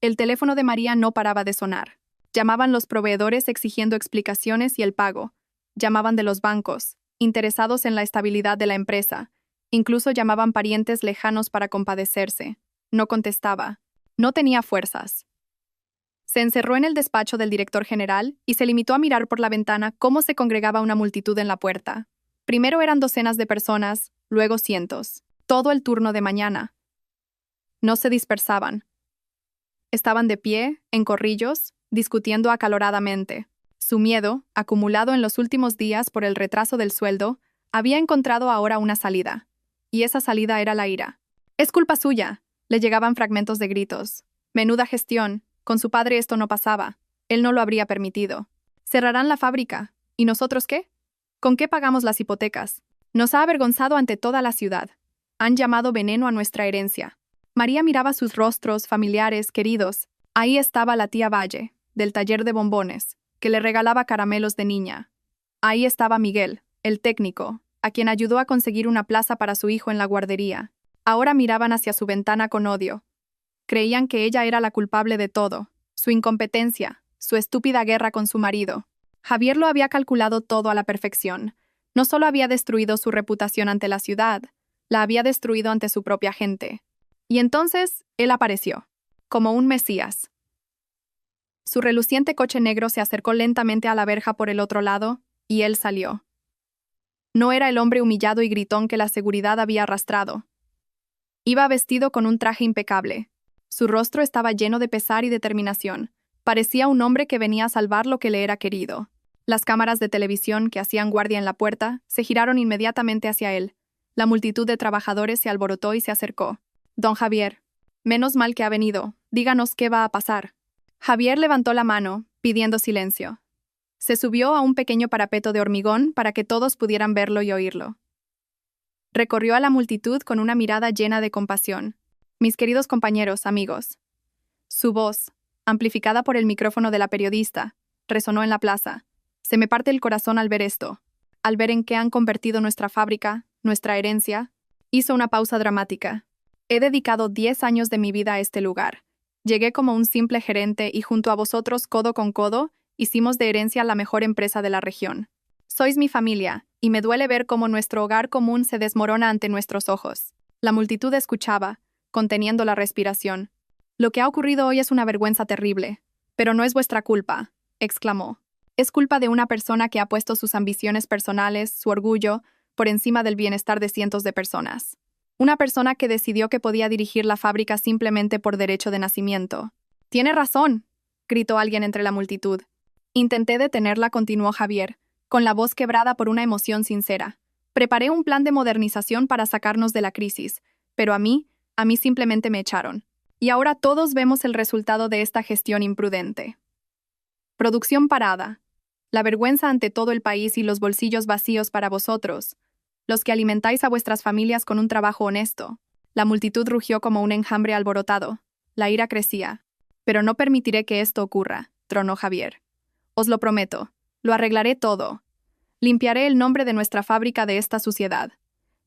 El teléfono de María no paraba de sonar. Llamaban los proveedores exigiendo explicaciones y el pago. Llamaban de los bancos, interesados en la estabilidad de la empresa. Incluso llamaban parientes lejanos para compadecerse. No contestaba. No tenía fuerzas. Se encerró en el despacho del director general y se limitó a mirar por la ventana cómo se congregaba una multitud en la puerta. Primero eran docenas de personas, luego cientos. Todo el turno de mañana. No se dispersaban. Estaban de pie, en corrillos, discutiendo acaloradamente. Su miedo, acumulado en los últimos días por el retraso del sueldo, había encontrado ahora una salida. Y esa salida era la ira. «Es culpa suya», le llegaban fragmentos de gritos. «Menuda gestión. Con su padre esto no pasaba. Él no lo habría permitido. Cerrarán la fábrica. ¿Y nosotros qué? ¿Con qué pagamos las hipotecas? Nos ha avergonzado ante toda la ciudad. Han llamado veneno a nuestra herencia». María miraba sus rostros, familiares, queridos. Ahí estaba la tía Valle, del taller de bombones, que le regalaba caramelos de niña. Ahí estaba Miguel, el técnico, a quien ayudó a conseguir una plaza para su hijo en la guardería. Ahora miraban hacia su ventana con odio. Creían que ella era la culpable de todo, su incompetencia, su estúpida guerra con su marido. Javier lo había calculado todo a la perfección. No solo había destruido su reputación ante la ciudad, la había destruido ante su propia gente. Y entonces, él apareció, como un mesías. Su reluciente coche negro se acercó lentamente a la verja por el otro lado, y él salió. No era el hombre humillado y gritón que la seguridad había arrastrado. Iba vestido con un traje impecable. Su rostro estaba lleno de pesar y determinación. Parecía un hombre que venía a salvar lo que le era querido. Las cámaras de televisión que hacían guardia en la puerta se giraron inmediatamente hacia él. La multitud de trabajadores se alborotó y se acercó. «Don Javier, menos mal que ha venido. Díganos qué va a pasar». Javier levantó la mano, pidiendo silencio. Se subió a un pequeño parapeto de hormigón para que todos pudieran verlo y oírlo. Recorrió a la multitud con una mirada llena de compasión. Mis queridos compañeros, amigos. Su voz, amplificada por el micrófono de la periodista, resonó en la plaza. Se me parte el corazón al ver esto, al ver en qué han convertido nuestra fábrica, nuestra herencia. Hizo una pausa dramática. He dedicado 10 años de mi vida a este lugar. Llegué como un simple gerente y junto a vosotros, codo con codo, hicimos de herencia la mejor empresa de la región. Sois mi familia, y me duele ver cómo nuestro hogar común se desmorona ante nuestros ojos. La multitud escuchaba, conteniendo la respiración. Lo que ha ocurrido hoy es una vergüenza terrible. Pero no es vuestra culpa, exclamó. Es culpa de una persona que ha puesto sus ambiciones personales, su orgullo, por encima del bienestar de cientos de personas. Una persona que decidió que podía dirigir la fábrica simplemente por derecho de nacimiento. «Tiene razón», gritó alguien entre la multitud. Intenté detenerla, continuó Javier, con la voz quebrada por una emoción sincera. Preparé un plan de modernización para sacarnos de la crisis, pero a mí simplemente me echaron. Y ahora todos vemos el resultado de esta gestión imprudente. Producción parada. La vergüenza ante todo el país y los bolsillos vacíos para vosotros, los que alimentáis a vuestras familias con un trabajo honesto. La multitud rugió como un enjambre alborotado. La ira crecía. Pero no permitiré que esto ocurra, tronó Javier. Os lo prometo. Lo arreglaré todo. Limpiaré el nombre de nuestra fábrica de esta suciedad.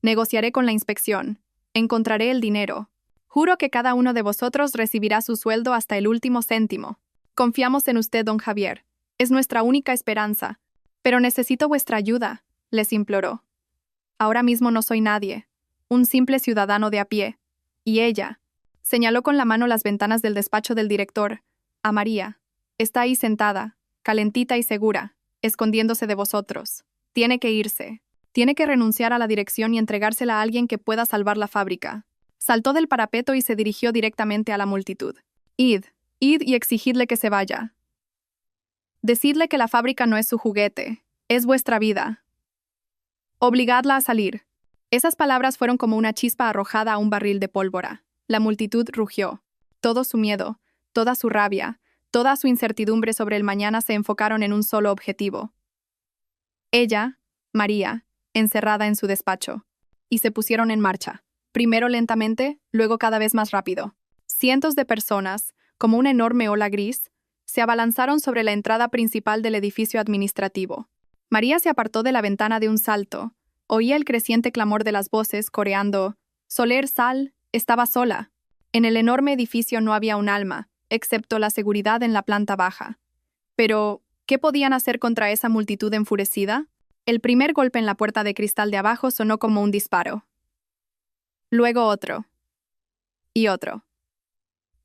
Negociaré con la inspección. Encontraré el dinero. Juro que cada uno de vosotros recibirá su sueldo hasta el último céntimo. Confiamos en usted, don Javier. Es nuestra única esperanza. Pero necesito vuestra ayuda, les imploró. Ahora mismo no soy nadie, un simple ciudadano de a pie. Y ella, señaló con la mano las ventanas del despacho del director, a María. Está ahí sentada, calentita y segura, escondiéndose de vosotros. Tiene que irse. Tiene que renunciar a la dirección y entregársela a alguien que pueda salvar la fábrica. Saltó del parapeto y se dirigió directamente a la multitud. Id y exigidle que se vaya. Decidle que la fábrica no es su juguete, es vuestra vida. Obligadla a salir. Esas palabras fueron como una chispa arrojada a un barril de pólvora. La multitud rugió. Todo su miedo, toda su rabia, toda su incertidumbre sobre el mañana se enfocaron en un solo objetivo. Ella, María, encerrada en su despacho. Y se pusieron en marcha. Primero lentamente, luego cada vez más rápido. Cientos de personas, como una enorme ola gris, se abalanzaron sobre la entrada principal del edificio administrativo. María se apartó de la ventana de un salto. Oía el creciente clamor de las voces coreando: «Soler, sal», estaba sola. En el enorme edificio no había un alma, excepto la seguridad en la planta baja. Pero, ¿qué podían hacer contra esa multitud enfurecida? El primer golpe en la puerta de cristal de abajo sonó como un disparo. Luego otro. Y otro.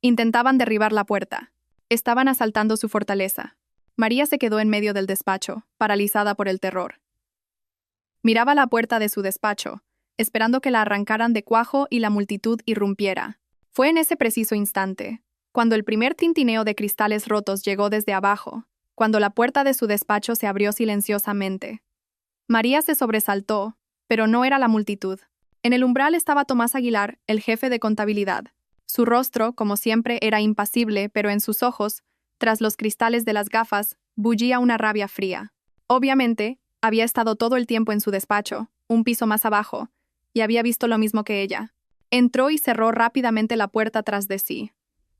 Intentaban derribar la puerta. Estaban asaltando su fortaleza. María se quedó en medio del despacho, paralizada por el terror. Miraba la puerta de su despacho, esperando que la arrancaran de cuajo y la multitud irrumpiera. Fue en ese preciso instante, cuando el primer tintineo de cristales rotos llegó desde abajo, cuando la puerta de su despacho se abrió silenciosamente. María se sobresaltó, pero no era la multitud. En el umbral estaba Tomás Aguilar, el jefe de contabilidad. Su rostro, como siempre, era impasible, pero en sus ojos, tras los cristales de las gafas, bullía una rabia fría. Obviamente, había estado todo el tiempo en su despacho, un piso más abajo, y había visto lo mismo que ella. Entró y cerró rápidamente la puerta tras de sí.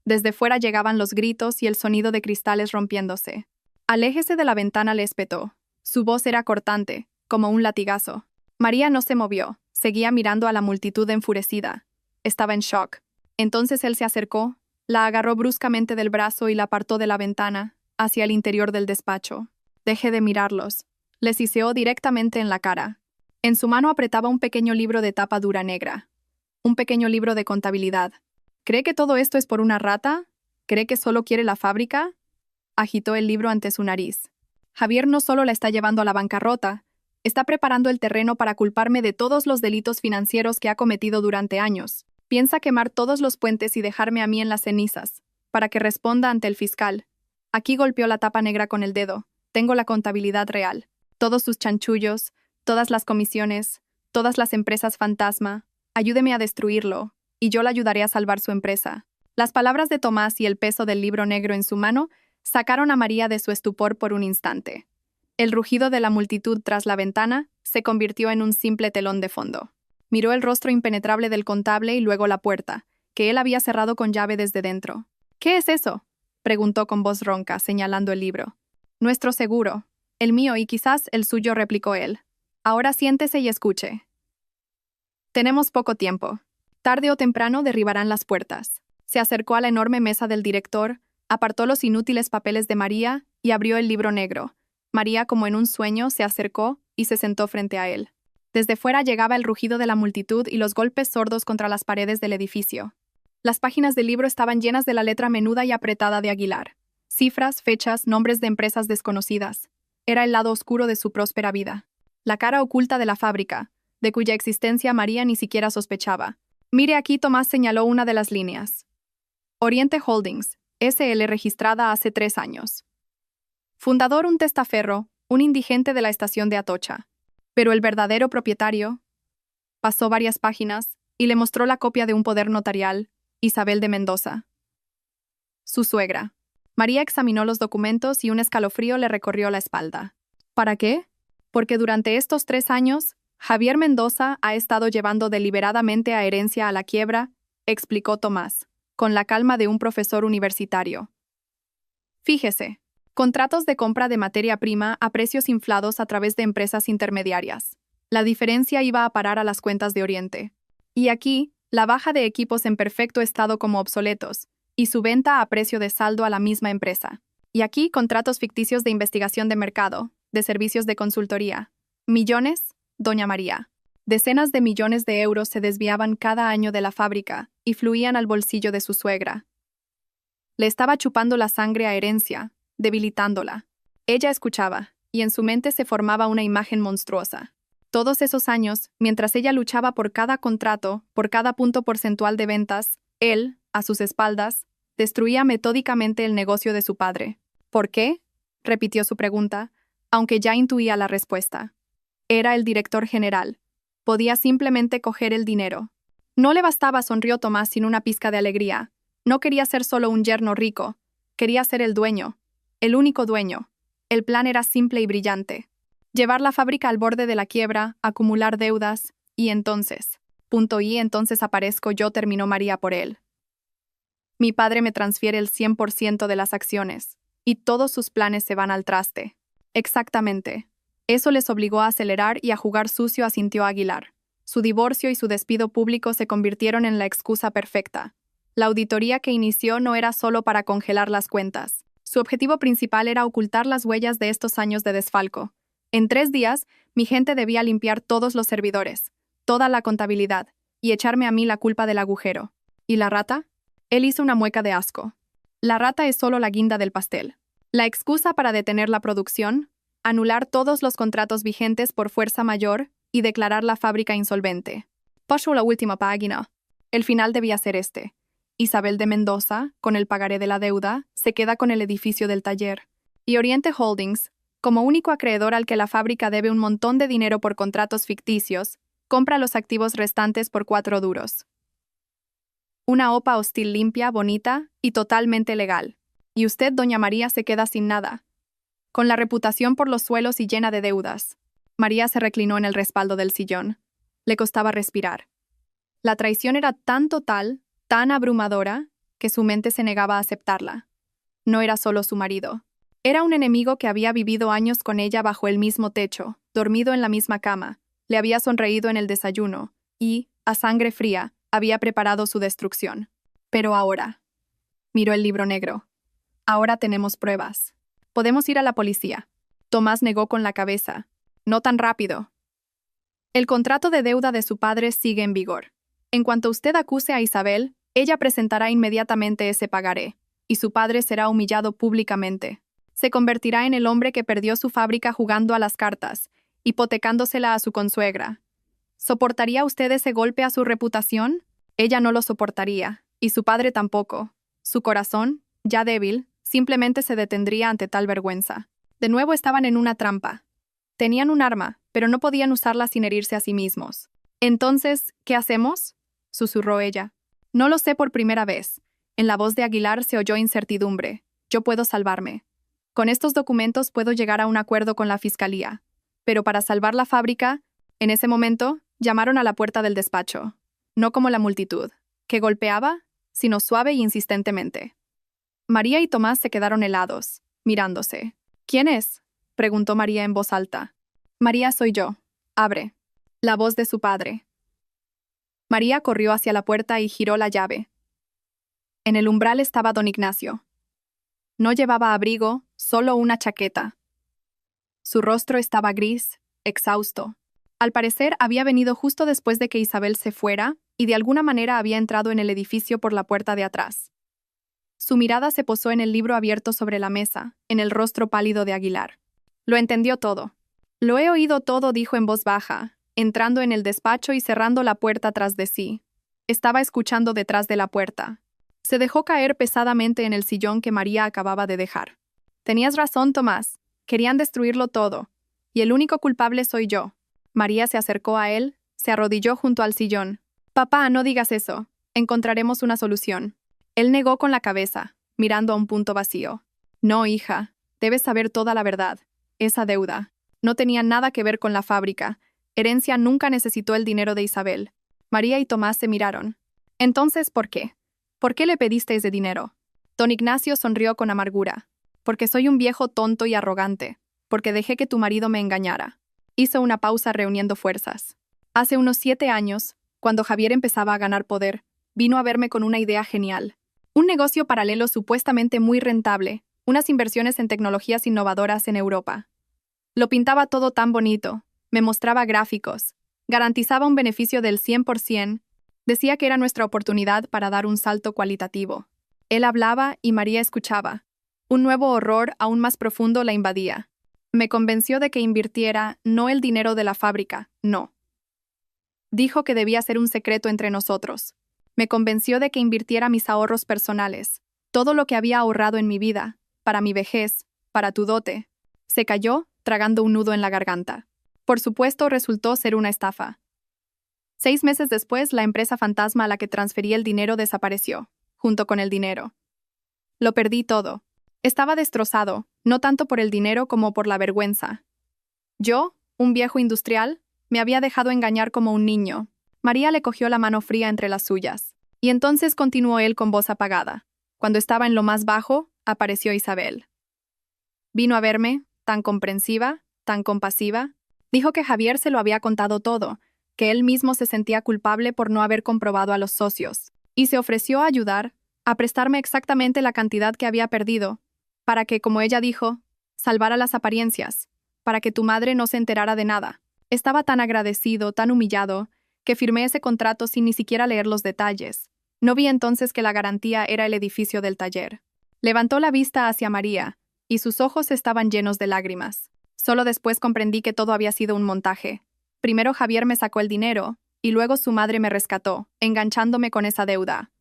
Desde fuera llegaban los gritos y el sonido de cristales rompiéndose. «Aléjese de la ventana», le espetó. Su voz era cortante, como un latigazo. María no se movió, seguía mirando a la multitud enfurecida. Estaba en shock. Entonces él se acercó, la agarró bruscamente del brazo y la apartó de la ventana, hacia el interior del despacho. «Deje de mirarlos», le siseó directamente en la cara. En su mano apretaba un pequeño libro de tapa dura negra. Un pequeño libro de contabilidad. «¿Cree que todo esto es por una rata? ¿Cree que solo quiere la fábrica?» Agitó el libro ante su nariz. «Javier no solo la está llevando a la bancarrota, está preparando el terreno para culparme de todos los delitos financieros que ha cometido durante años. Piensa quemar todos los puentes y dejarme a mí en las cenizas, para que responda ante el fiscal». Aquí golpeó la tapa negra con el dedo. «Tengo la contabilidad real. Todos sus chanchullos, todas las comisiones, todas las empresas fantasma. Ayúdeme a destruirlo, y yo la ayudaré a salvar su empresa». Las palabras de Tomás y el peso del libro negro en su mano sacaron a María de su estupor por un instante. El rugido de la multitud tras la ventana se convirtió en un simple telón de fondo. Miró el rostro impenetrable del contable y luego la puerta, que él había cerrado con llave desde dentro. ¿Qué es eso?, preguntó con voz ronca, señalando el libro. Nuestro seguro. El mío y quizás el suyo, replicó él. Ahora siéntese y escuche. Tenemos poco tiempo. Tarde o temprano derribarán las puertas. Se acercó a la enorme mesa del director, apartó los inútiles papeles de María y abrió el libro negro. María, como en un sueño, se acercó y se sentó frente a él. Desde fuera llegaba el rugido de la multitud y los golpes sordos contra las paredes del edificio. Las páginas del libro estaban llenas de la letra menuda y apretada de Aguilar. Cifras, fechas, nombres de empresas desconocidas. Era el lado oscuro de su próspera vida. La cara oculta de la fábrica, de cuya existencia María ni siquiera sospechaba. Mire aquí, Tomás señaló una de las líneas. Oriente Holdings, S.L. registrada hace 3 años. Fundador un testaferro, un indigente de la estación de Atocha. Pero el verdadero propietario... Pasó varias páginas y le mostró la copia de un poder notarial, Isabel de Mendoza. Su suegra. María examinó los documentos y un escalofrío le recorrió la espalda. ¿Para qué? Porque durante estos 3 años, Javier Mendoza ha estado llevando deliberadamente a herencia a la quiebra, explicó Tomás, con la calma de un profesor universitario. Fíjese, contratos de compra de materia prima a precios inflados a través de empresas intermediarias. La diferencia iba a parar a las cuentas de Oriente. Y aquí, la baja de equipos en perfecto estado como obsoletos, y su venta a precio de saldo a la misma empresa. Y aquí, contratos ficticios de investigación de mercado, de servicios de consultoría. Millones, doña María. Decenas de millones de euros se desviaban cada año de la fábrica y fluían al bolsillo de su suegra. Le estaba chupando la sangre a herencia, debilitándola. Ella escuchaba, y en su mente se formaba una imagen monstruosa. Todos esos años, mientras ella luchaba por cada contrato, por cada punto porcentual de ventas, él, a sus espaldas, destruía metódicamente el negocio de su padre. ¿Por qué?, repitió su pregunta, aunque ya intuía la respuesta. Era el director general. Podía simplemente coger el dinero. No le bastaba, sonrió Tomás sin una pizca de alegría. No quería ser solo un yerno rico. Quería ser el dueño. El único dueño. El plan era simple y brillante. Llevar la fábrica al borde de la quiebra, acumular deudas, y entonces... entonces aparezco yo, terminó María por él. Mi padre me transfiere el 100% de las acciones, y todos sus planes se van al traste. Exactamente. Eso les obligó a acelerar y a jugar sucio, asintió Aguilar. Su divorcio y su despido público se convirtieron en la excusa perfecta. La auditoría que inició no era solo para congelar las cuentas. Su objetivo principal era ocultar las huellas de estos años de desfalco. En 3 días, mi gente debía limpiar todos los servidores, toda la contabilidad, y echarme a mí la culpa del agujero. ¿Y la rata? Él hizo una mueca de asco. La rata es solo la guinda del pastel. La excusa para detener la producción, anular todos los contratos vigentes por fuerza mayor y declarar la fábrica insolvente. Pasó la última página. El final debía ser este. Isabel de Mendoza, con el pagaré de la deuda, se queda con el edificio del taller. Y Oriente Holdings, como único acreedor al que la fábrica debe un montón de dinero por contratos ficticios, compra los activos restantes por 4 duros. Una OPA hostil limpia, bonita y totalmente legal. Y usted, doña María, se queda sin nada. Con la reputación por los suelos y llena de deudas. María se reclinó en el respaldo del sillón. Le costaba respirar. La traición era tan total, tan abrumadora, que su mente se negaba a aceptarla. No era solo su marido. Era un enemigo que había vivido años con ella bajo el mismo techo, dormido en la misma cama. Le había sonreído en el desayuno y, a sangre fría, había preparado su destrucción. Pero ahora... Miró el libro negro. Ahora tenemos pruebas. Podemos ir a la policía. Tomás negó con la cabeza. No tan rápido. El contrato de deuda de su padre sigue en vigor. En cuanto usted acuse a Isabel, ella presentará inmediatamente ese pagaré, y su padre será humillado públicamente. Se convertirá en el hombre que perdió su fábrica jugando a las cartas, hipotecándosela a su consuegra. ¿Soportaría usted ese golpe a su reputación? Ella no lo soportaría, y su padre tampoco. Su corazón, ya débil, simplemente se detendría ante tal vergüenza. De nuevo estaban en una trampa. Tenían un arma, pero no podían usarla sin herirse a sí mismos. Entonces, ¿qué hacemos?, susurró ella. No lo sé por primera vez. En la voz de Aguilar se oyó incertidumbre. Yo puedo salvarme. Con estos documentos puedo llegar a un acuerdo con la fiscalía. Pero para salvar la fábrica, en ese momento, llamaron a la puerta del despacho. No como la multitud, que golpeaba, sino suave e insistentemente. María y Tomás se quedaron helados, mirándose. ¿Quién es?, preguntó María en voz alta. María, soy yo. Abre. La voz de su padre. María corrió hacia la puerta y giró la llave. En el umbral estaba don Ignacio. No llevaba abrigo, solo una chaqueta. Su rostro estaba gris, exhausto. Al parecer había venido justo después de que Isabel se fuera y de alguna manera había entrado en el edificio por la puerta de atrás. Su mirada se posó en el libro abierto sobre la mesa, en el rostro pálido de Aguilar. Lo entendió todo. Lo he oído todo, dijo en voz baja, entrando en el despacho y cerrando la puerta tras de sí. Estaba escuchando detrás de la puerta. Se dejó caer pesadamente en el sillón que María acababa de dejar. Tenías razón, Tomás. Querían destruirlo todo. Y el único culpable soy yo. María se acercó a él, se arrodilló junto al sillón. Papá, no digas eso. Encontraremos una solución. Él negó con la cabeza, mirando a un punto vacío. No, hija. Debes saber toda la verdad. Esa deuda no tenía nada que ver con la fábrica. Herencia nunca necesitó el dinero de Isabel. María y Tomás se miraron. Entonces, ¿por qué? ¿Por qué le pediste ese dinero? Don Ignacio sonrió con amargura. Porque soy un viejo tonto y arrogante. Porque dejé que tu marido me engañara. Hizo una pausa reuniendo fuerzas. Hace unos 7 años, cuando Javier empezaba a ganar poder, vino a verme con una idea genial. Un negocio paralelo supuestamente muy rentable, unas inversiones en tecnologías innovadoras en Europa. Lo pintaba todo tan bonito, me mostraba gráficos, garantizaba un beneficio del 100%, decía que era nuestra oportunidad para dar un salto cualitativo. Él hablaba y María escuchaba. Un nuevo horror aún más profundo la invadía. Me convenció de que invirtiera no el dinero de la fábrica, no. Dijo que debía ser un secreto entre nosotros. Me convenció de que invirtiera mis ahorros personales, todo lo que había ahorrado en mi vida, para mi vejez, para tu dote. Se calló, tragando un nudo en la garganta. Por supuesto, resultó ser una estafa. 6 meses después, la empresa fantasma a la que transferí el dinero desapareció, junto con el dinero. Lo perdí todo. Estaba destrozado, no tanto por el dinero como por la vergüenza. Yo, un viejo industrial, me había dejado engañar como un niño. María le cogió la mano fría entre las suyas. Y entonces continuó él con voz apagada. Cuando estaba en lo más bajo, apareció Isabel. Vino a verme, tan comprensiva, tan compasiva. Dijo que Javier se lo había contado todo, que él mismo se sentía culpable por no haber comprobado a los socios. Y se ofreció a ayudar, a prestarme exactamente la cantidad que había perdido, para que, como ella dijo, salvara las apariencias, para que tu madre no se enterara de nada. Estaba tan agradecido, tan humillado, que firmé ese contrato sin ni siquiera leer los detalles. No vi entonces que la garantía era el edificio del taller. Levantó la vista hacia María, y sus ojos estaban llenos de lágrimas. Solo después comprendí que todo había sido un montaje. Primero Javier me sacó el dinero, y luego su madre me rescató, enganchándome con esa deuda.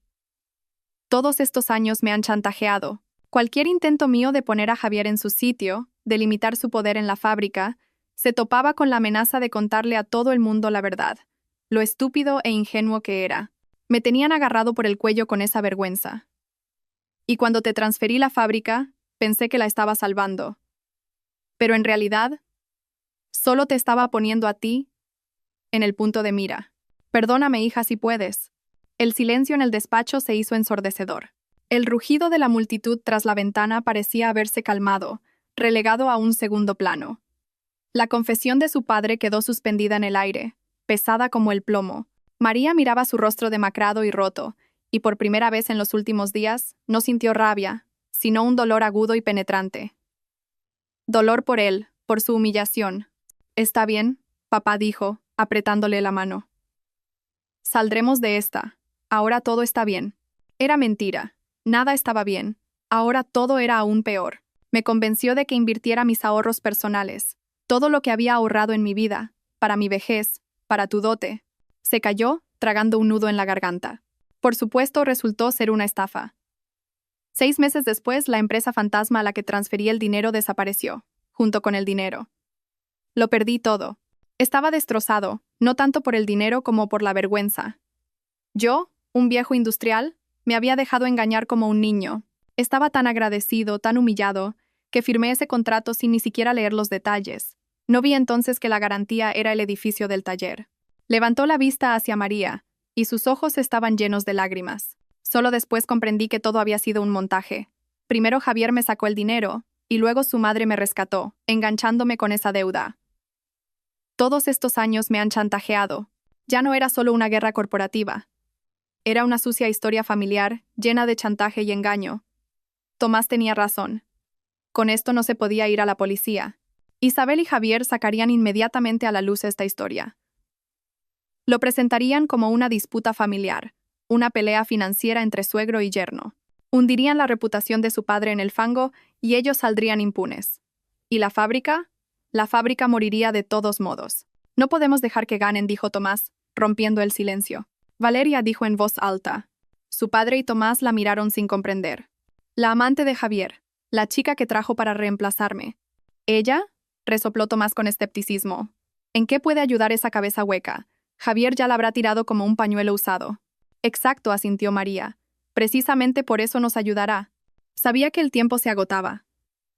Todos estos años me han chantajeado. Cualquier intento mío de poner a Javier en su sitio, de limitar su poder en la fábrica, se topaba con la amenaza de contarle a todo el mundo la verdad. Lo estúpido e ingenuo que era. Me tenían agarrado por el cuello con esa vergüenza. Y cuando te transferí la fábrica, pensé que la estaba salvando. Pero en realidad, solo te estaba poniendo a ti en el punto de mira. Perdóname, hija, si puedes. El silencio en el despacho se hizo ensordecedor. El rugido de la multitud tras la ventana parecía haberse calmado, relegado a un segundo plano. La confesión de su padre quedó suspendida en el aire, pesada como el plomo. María miraba su rostro demacrado y roto, y por primera vez en los últimos días no sintió rabia, sino un dolor agudo y penetrante. Dolor por él, por su humillación. «Está bien», papá dijo, apretándole la mano. «Saldremos de esta. Ahora todo está bien». Era mentira. Nada estaba bien. Ahora todo era aún peor. Me convenció de que invirtiera mis ahorros personales, todo lo que había ahorrado en mi vida, para mi vejez, para tu dote. Se calló, tragando un nudo en la garganta. Por supuesto, resultó ser una estafa. 6 meses después, la empresa fantasma a la que transferí el dinero desapareció, junto con el dinero. Lo perdí todo. Estaba destrozado, no tanto por el dinero como por la vergüenza. Yo, un viejo industrial, me había dejado engañar como un niño. Estaba tan agradecido, tan humillado, que firmé ese contrato sin ni siquiera leer los detalles. No vi entonces que la garantía era el edificio del taller. Levantó la vista hacia María, y sus ojos estaban llenos de lágrimas. Solo después comprendí que todo había sido un montaje. Primero Javier me sacó el dinero, y luego su madre me rescató, enganchándome con esa deuda. Todos estos años me han chantajeado. Ya no era solo una guerra corporativa. Era una sucia historia familiar, llena de chantaje y engaño. Tomás tenía razón. Con esto no se podía ir a la policía. Isabel y Javier sacarían inmediatamente a la luz esta historia. Lo presentarían como una disputa familiar, una pelea financiera entre suegro y yerno. Hundirían la reputación de su padre en el fango y ellos saldrían impunes. ¿Y la fábrica? La fábrica moriría de todos modos. No podemos dejar que ganen, dijo Tomás, rompiendo el silencio. Valeria dijo en voz alta. Su padre y Tomás la miraron sin comprender. La amante de Javier, la chica que trajo para reemplazarme. ¿Ella? Resopló Tomás con escepticismo. ¿En qué puede ayudar esa cabeza hueca? Javier ya la habrá tirado como un pañuelo usado. Exacto, asintió María. Precisamente por eso nos ayudará. Sabía que el tiempo se agotaba.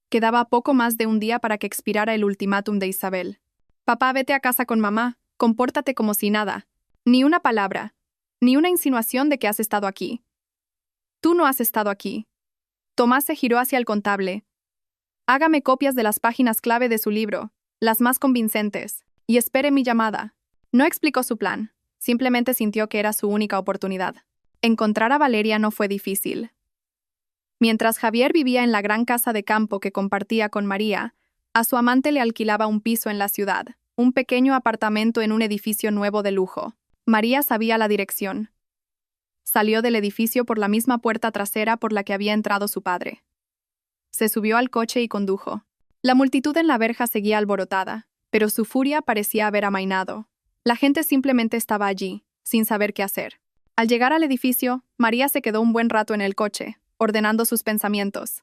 Quedaba poco más de un día para que expirara el ultimátum de Isabel. Papá, vete a casa con mamá, compórtate como si nada. Ni una palabra, ni una insinuación de que has estado aquí. Tú no has estado aquí. Tomás se giró hacia el contable. Hágame copias de las páginas clave de su libro, las más convincentes, y espere mi llamada. No explicó su plan, simplemente sintió que era su única oportunidad. Encontrar a Valeria no fue difícil. Mientras Javier vivía en la gran casa de campo que compartía con María, a su amante le alquilaba un piso en la ciudad, un pequeño apartamento en un edificio nuevo de lujo. María sabía la dirección. Salió del edificio por la misma puerta trasera por la que había entrado su padre. Se subió al coche y condujo. La multitud en la verja seguía alborotada, pero su furia parecía haber amainado. La gente simplemente estaba allí, sin saber qué hacer. Al llegar al edificio, María se quedó un buen rato en el coche, ordenando sus pensamientos.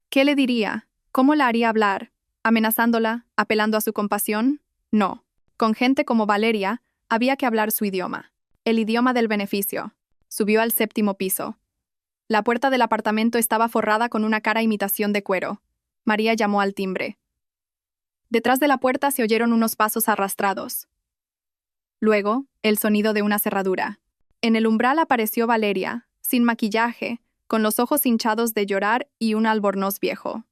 ¿Qué le diría? ¿Cómo la haría hablar? ¿Amenazándola? ¿Apelando a su compasión? No. Con gente como Valeria, había que hablar su idioma. El idioma del beneficio. Subió al 7º piso. La puerta del apartamento estaba forrada con una cara imitación de cuero. María llamó al timbre. Detrás de la puerta se oyeron unos pasos arrastrados. Luego, el sonido de una cerradura. En el umbral apareció Valeria, sin maquillaje, con los ojos hinchados de llorar y un albornoz viejo.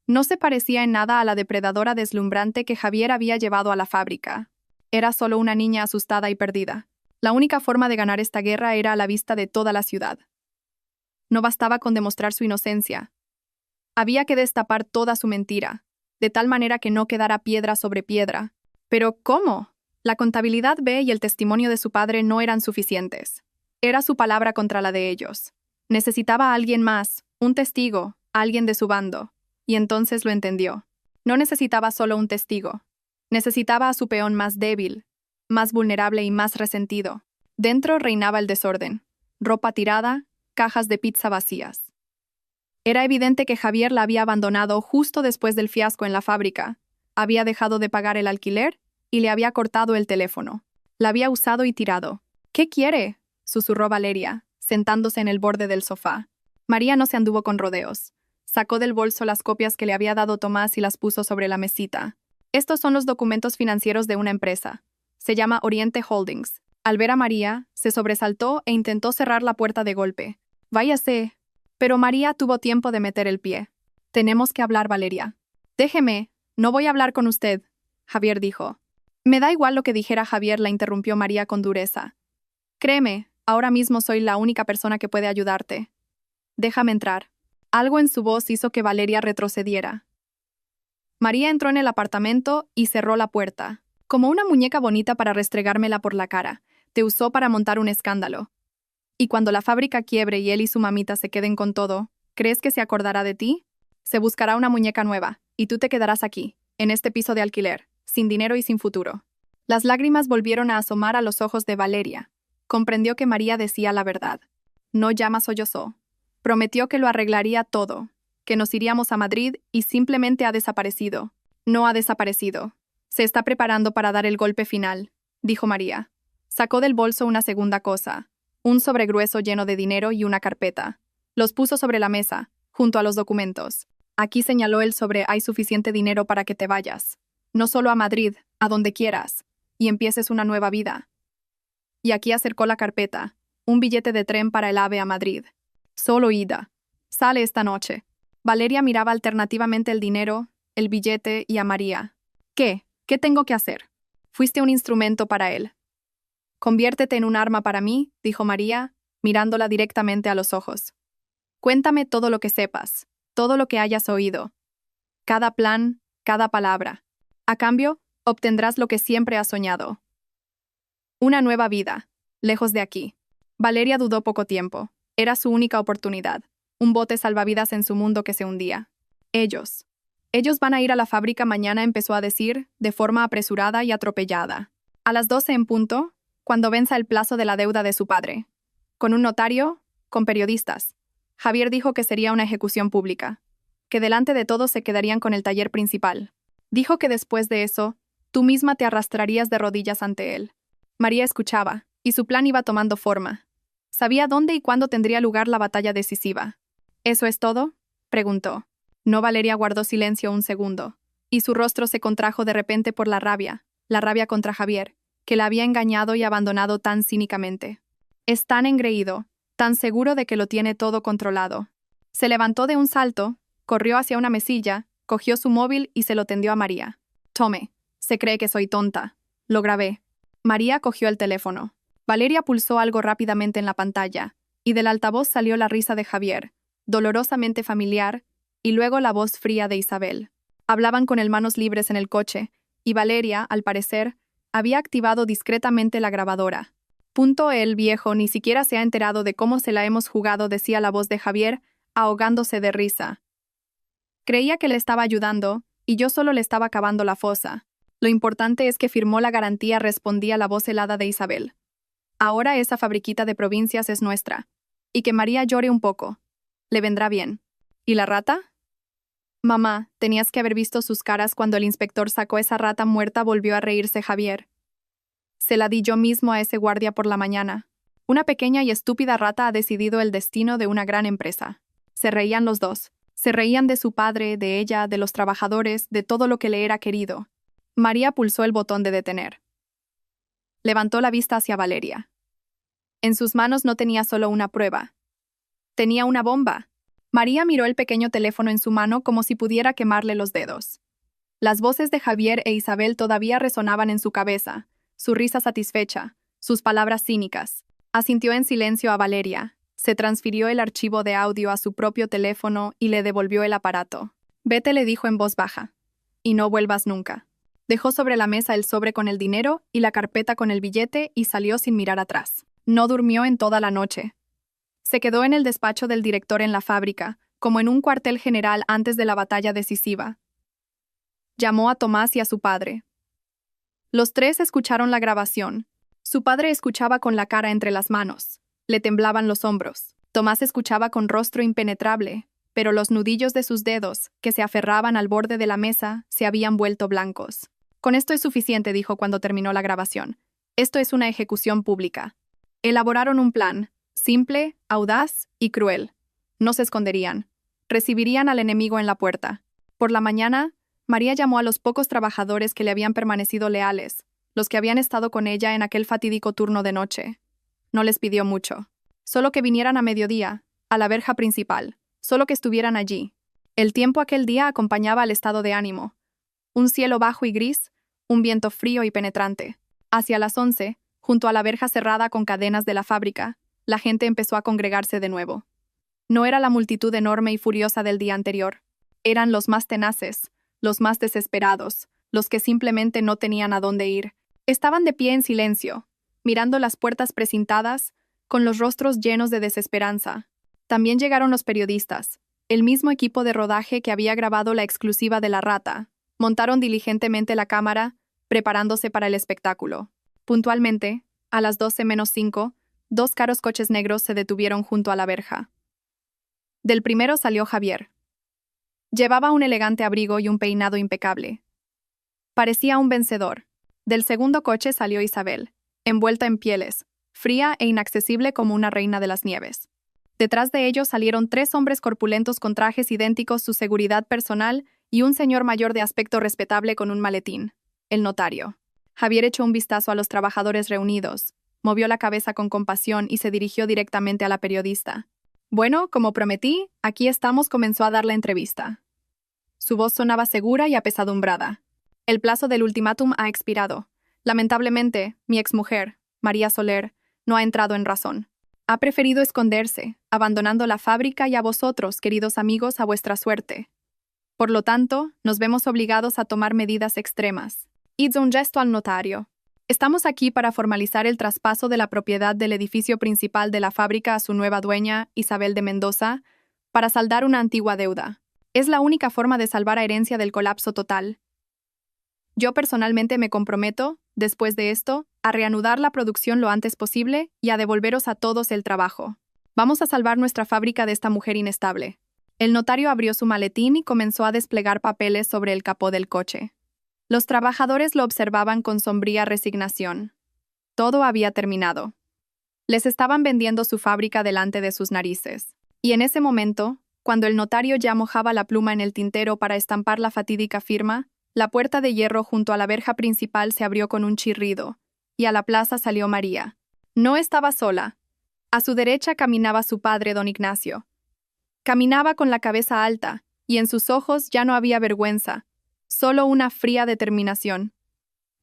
No se parecía en nada a la depredadora deslumbrante que Javier había llevado a la fábrica. Era solo una niña asustada y perdida. La única forma de ganar esta guerra era a la vista de toda la ciudad. No bastaba con demostrar su inocencia. Había que destapar toda su mentira, de tal manera que no quedara piedra sobre piedra. ¿Pero cómo? La contabilidad B y el testimonio de su padre no eran suficientes. Era su palabra contra la de ellos. Necesitaba a alguien más, un testigo, alguien de su bando. Y entonces lo entendió. No necesitaba solo un testigo. Necesitaba a su peón más débil, más vulnerable y más resentido. Dentro reinaba el desorden. Ropa tirada, cajas de pizza vacías. Era evidente que Javier la había abandonado justo después del fiasco en la fábrica. Había dejado de pagar el alquiler y le había cortado el teléfono. La había usado y tirado. ¿Qué quiere?, susurró Valeria, sentándose en el borde del sofá. María no se anduvo con rodeos. Sacó del bolso las copias que le había dado Tomás y las puso sobre la mesita. Estos son los documentos financieros de una empresa. Se llama Oriente Holdings. Al ver a María, se sobresaltó e intentó cerrar la puerta de golpe. Váyase. Pero María tuvo tiempo de meter el pie. Tenemos que hablar, Valeria. Déjeme. No voy a hablar con usted, Javier dijo. Me da igual lo que dijera Javier, la interrumpió María con dureza. Créeme, ahora mismo soy la única persona que puede ayudarte. Déjame entrar. Algo en su voz hizo que Valeria retrocediera. María entró en el apartamento y cerró la puerta. Como una muñeca bonita para restregármela por la cara, te usó para montar un escándalo. Y cuando la fábrica quiebre y él y su mamita se queden con todo, ¿crees que se acordará de ti? Se buscará una muñeca nueva, y tú te quedarás aquí, en este piso de alquiler, sin dinero y sin futuro. Las lágrimas volvieron a asomar a los ojos de Valeria. Comprendió que María decía la verdad. No llama, sollozó. Prometió que lo arreglaría todo, que nos iríamos a Madrid y simplemente ha desaparecido. No ha desaparecido. Se está preparando para dar el golpe final, dijo María. Sacó del bolso una segunda cosa, un sobre grueso lleno de dinero y una carpeta. Los puso sobre la mesa, junto a los documentos. Aquí señaló el sobre: hay suficiente dinero para que te vayas. No solo a Madrid, a donde quieras, y empieces una nueva vida. Y aquí acercó la carpeta, Un billete de tren para el AVE a Madrid. Solo ida. Sale esta noche. Valeria miraba alternativamente el dinero, el billete y a María. ¿Qué? ¿Qué tengo que hacer? Fuiste un instrumento para él. Conviértete en un arma para mí, dijo María, mirándola directamente a los ojos. Cuéntame todo lo que sepas, todo lo que hayas oído. Cada plan, cada palabra. A cambio, obtendrás lo que siempre has soñado. Una nueva vida, lejos de aquí. Valeria dudó poco tiempo. Era su única oportunidad. Un bote salvavidas en su mundo que se hundía. Ellos. Ellos van a ir a la fábrica mañana, empezó a decir, de forma apresurada y atropellada. A las 12 en punto, cuando venza el plazo de la deuda de su padre. Con un notario, con periodistas. Javier dijo que sería una ejecución pública. Que delante de todos se quedarían con el taller principal. Dijo que después de eso, tú misma te arrastrarías de rodillas ante él. María escuchaba, y su plan iba tomando forma. Sabía dónde y cuándo tendría lugar la batalla decisiva. ¿Eso es todo?, preguntó. No, Valeria guardó silencio un segundo, y su rostro se contrajo de repente por la rabia contra Javier, que la había engañado y abandonado tan cínicamente. Es tan engreído, tan seguro de que lo tiene todo controlado. Se levantó de un salto, corrió hacia una mesilla, cogió su móvil y se lo tendió a María. Tome, se cree que soy tonta. Lo grabé. María cogió el teléfono. Valeria pulsó algo rápidamente en la pantalla, y del altavoz salió la risa de Javier, dolorosamente familiar, y luego la voz fría de Isabel. Hablaban con el manos libres en el coche, y Valeria, al parecer, había activado discretamente la grabadora. El viejo ni siquiera se ha enterado de cómo se la hemos jugado, decía la voz de Javier, ahogándose de risa. Creía que le estaba ayudando, y yo solo le estaba cavando la fosa. Lo importante es que firmó la garantía, respondía la voz helada de Isabel. Ahora esa fabriquita de provincias es nuestra. Y que María llore un poco. Le vendrá bien. ¿Y la rata? Mamá, tenías que haber visto sus caras cuando el inspector sacó esa rata muerta, volvió a reírse Javier. Se la di yo mismo a ese guardia por la mañana. Una pequeña y estúpida rata ha decidido el destino de una gran empresa. Se reían los dos. Se reían de su padre, de ella, de los trabajadores, de todo lo que le era querido. María pulsó el botón de detener. Levantó la vista hacia Valeria. En sus manos no tenía solo una prueba. Tenía una bomba. María miró el pequeño teléfono en su mano como si pudiera quemarle los dedos. Las voces de Javier e Isabel todavía resonaban en su cabeza, su risa satisfecha, sus palabras cínicas. Asintió en silencio a Valeria, se transfirió el archivo de audio a su propio teléfono y le devolvió el aparato. Vete, le dijo en voz baja. Y no vuelvas nunca. Dejó sobre la mesa el sobre con el dinero y la carpeta con el billete y salió sin mirar atrás. No durmió en toda la noche. Se quedó en el despacho del director en la fábrica, como en un cuartel general antes de la batalla decisiva. Llamó a Tomás y a su padre. Los tres escucharon la grabación. Su padre escuchaba con la cara entre las manos. Le temblaban los hombros. Tomás escuchaba con rostro impenetrable, pero los nudillos de sus dedos, que se aferraban al borde de la mesa, se habían vuelto blancos. Con esto es suficiente, dijo cuando terminó la grabación. Esto es una ejecución pública. Elaboraron un plan, simple, audaz y cruel. No se esconderían. Recibirían al enemigo en la puerta. Por la mañana, María llamó a los pocos trabajadores que le habían permanecido leales, los que habían estado con ella en aquel fatídico turno de noche. No les pidió mucho. Solo que vinieran a mediodía, a la verja principal. Solo que estuvieran allí. El tiempo aquel día acompañaba al estado de ánimo. Un cielo bajo y gris, un viento frío y penetrante. Hacia las 11, junto a la verja cerrada con cadenas de la fábrica, la gente empezó a congregarse de nuevo. No era la multitud enorme y furiosa del día anterior. Eran los más tenaces, los más desesperados, los que simplemente no tenían a dónde ir. Estaban de pie en silencio, mirando las puertas precintadas, con los rostros llenos de desesperanza. También llegaron los periodistas, el mismo equipo de rodaje que había grabado la exclusiva de la rata. Montaron diligentemente la cámara, preparándose para el espectáculo. Puntualmente, a las 12:05, 2 caros coches negros se detuvieron junto a la verja. Del primero salió Javier. Llevaba un elegante abrigo y un peinado impecable. Parecía un vencedor. Del segundo coche salió Isabel, envuelta en pieles, fría e inaccesible como una reina de las nieves. Detrás de ellos salieron 3 hombres corpulentos con trajes idénticos, su seguridad personal y un señor mayor de aspecto respetable con un maletín, el notario. Javier echó un vistazo a los trabajadores reunidos, Movió la cabeza con compasión y se dirigió directamente a la periodista. Bueno, como prometí, aquí estamos, comenzó a dar la entrevista. Su voz sonaba segura y apesadumbrada. El plazo del ultimátum ha expirado. Lamentablemente, mi exmujer, María Soler, no ha entrado en razón. Ha preferido esconderse, abandonando la fábrica y a vosotros, queridos amigos, a vuestra suerte. Por lo tanto, nos vemos obligados a tomar medidas extremas. Hizo un gesto al notario. Estamos aquí para formalizar el traspaso de la propiedad del edificio principal de la fábrica a su nueva dueña, Isabel de Mendoza, para saldar una antigua deuda. Es la única forma de salvar a Herencia del colapso total. Yo personalmente me comprometo, después de esto, a reanudar la producción lo antes posible y a devolveros a todos el trabajo. Vamos a salvar nuestra fábrica de esta mujer inestable. El notario abrió su maletín y comenzó a desplegar papeles sobre el capó del coche. Los trabajadores lo observaban con sombría resignación. Todo había terminado. Les estaban vendiendo su fábrica delante de sus narices. Y en ese momento, cuando el notario ya mojaba la pluma en el tintero para estampar la fatídica firma, la puerta de hierro junto a la verja principal se abrió con un chirrido, y a la plaza salió María. No estaba sola. A su derecha caminaba su padre, don Ignacio. Caminaba con la cabeza alta, y en sus ojos ya no había vergüenza, solo una fría determinación.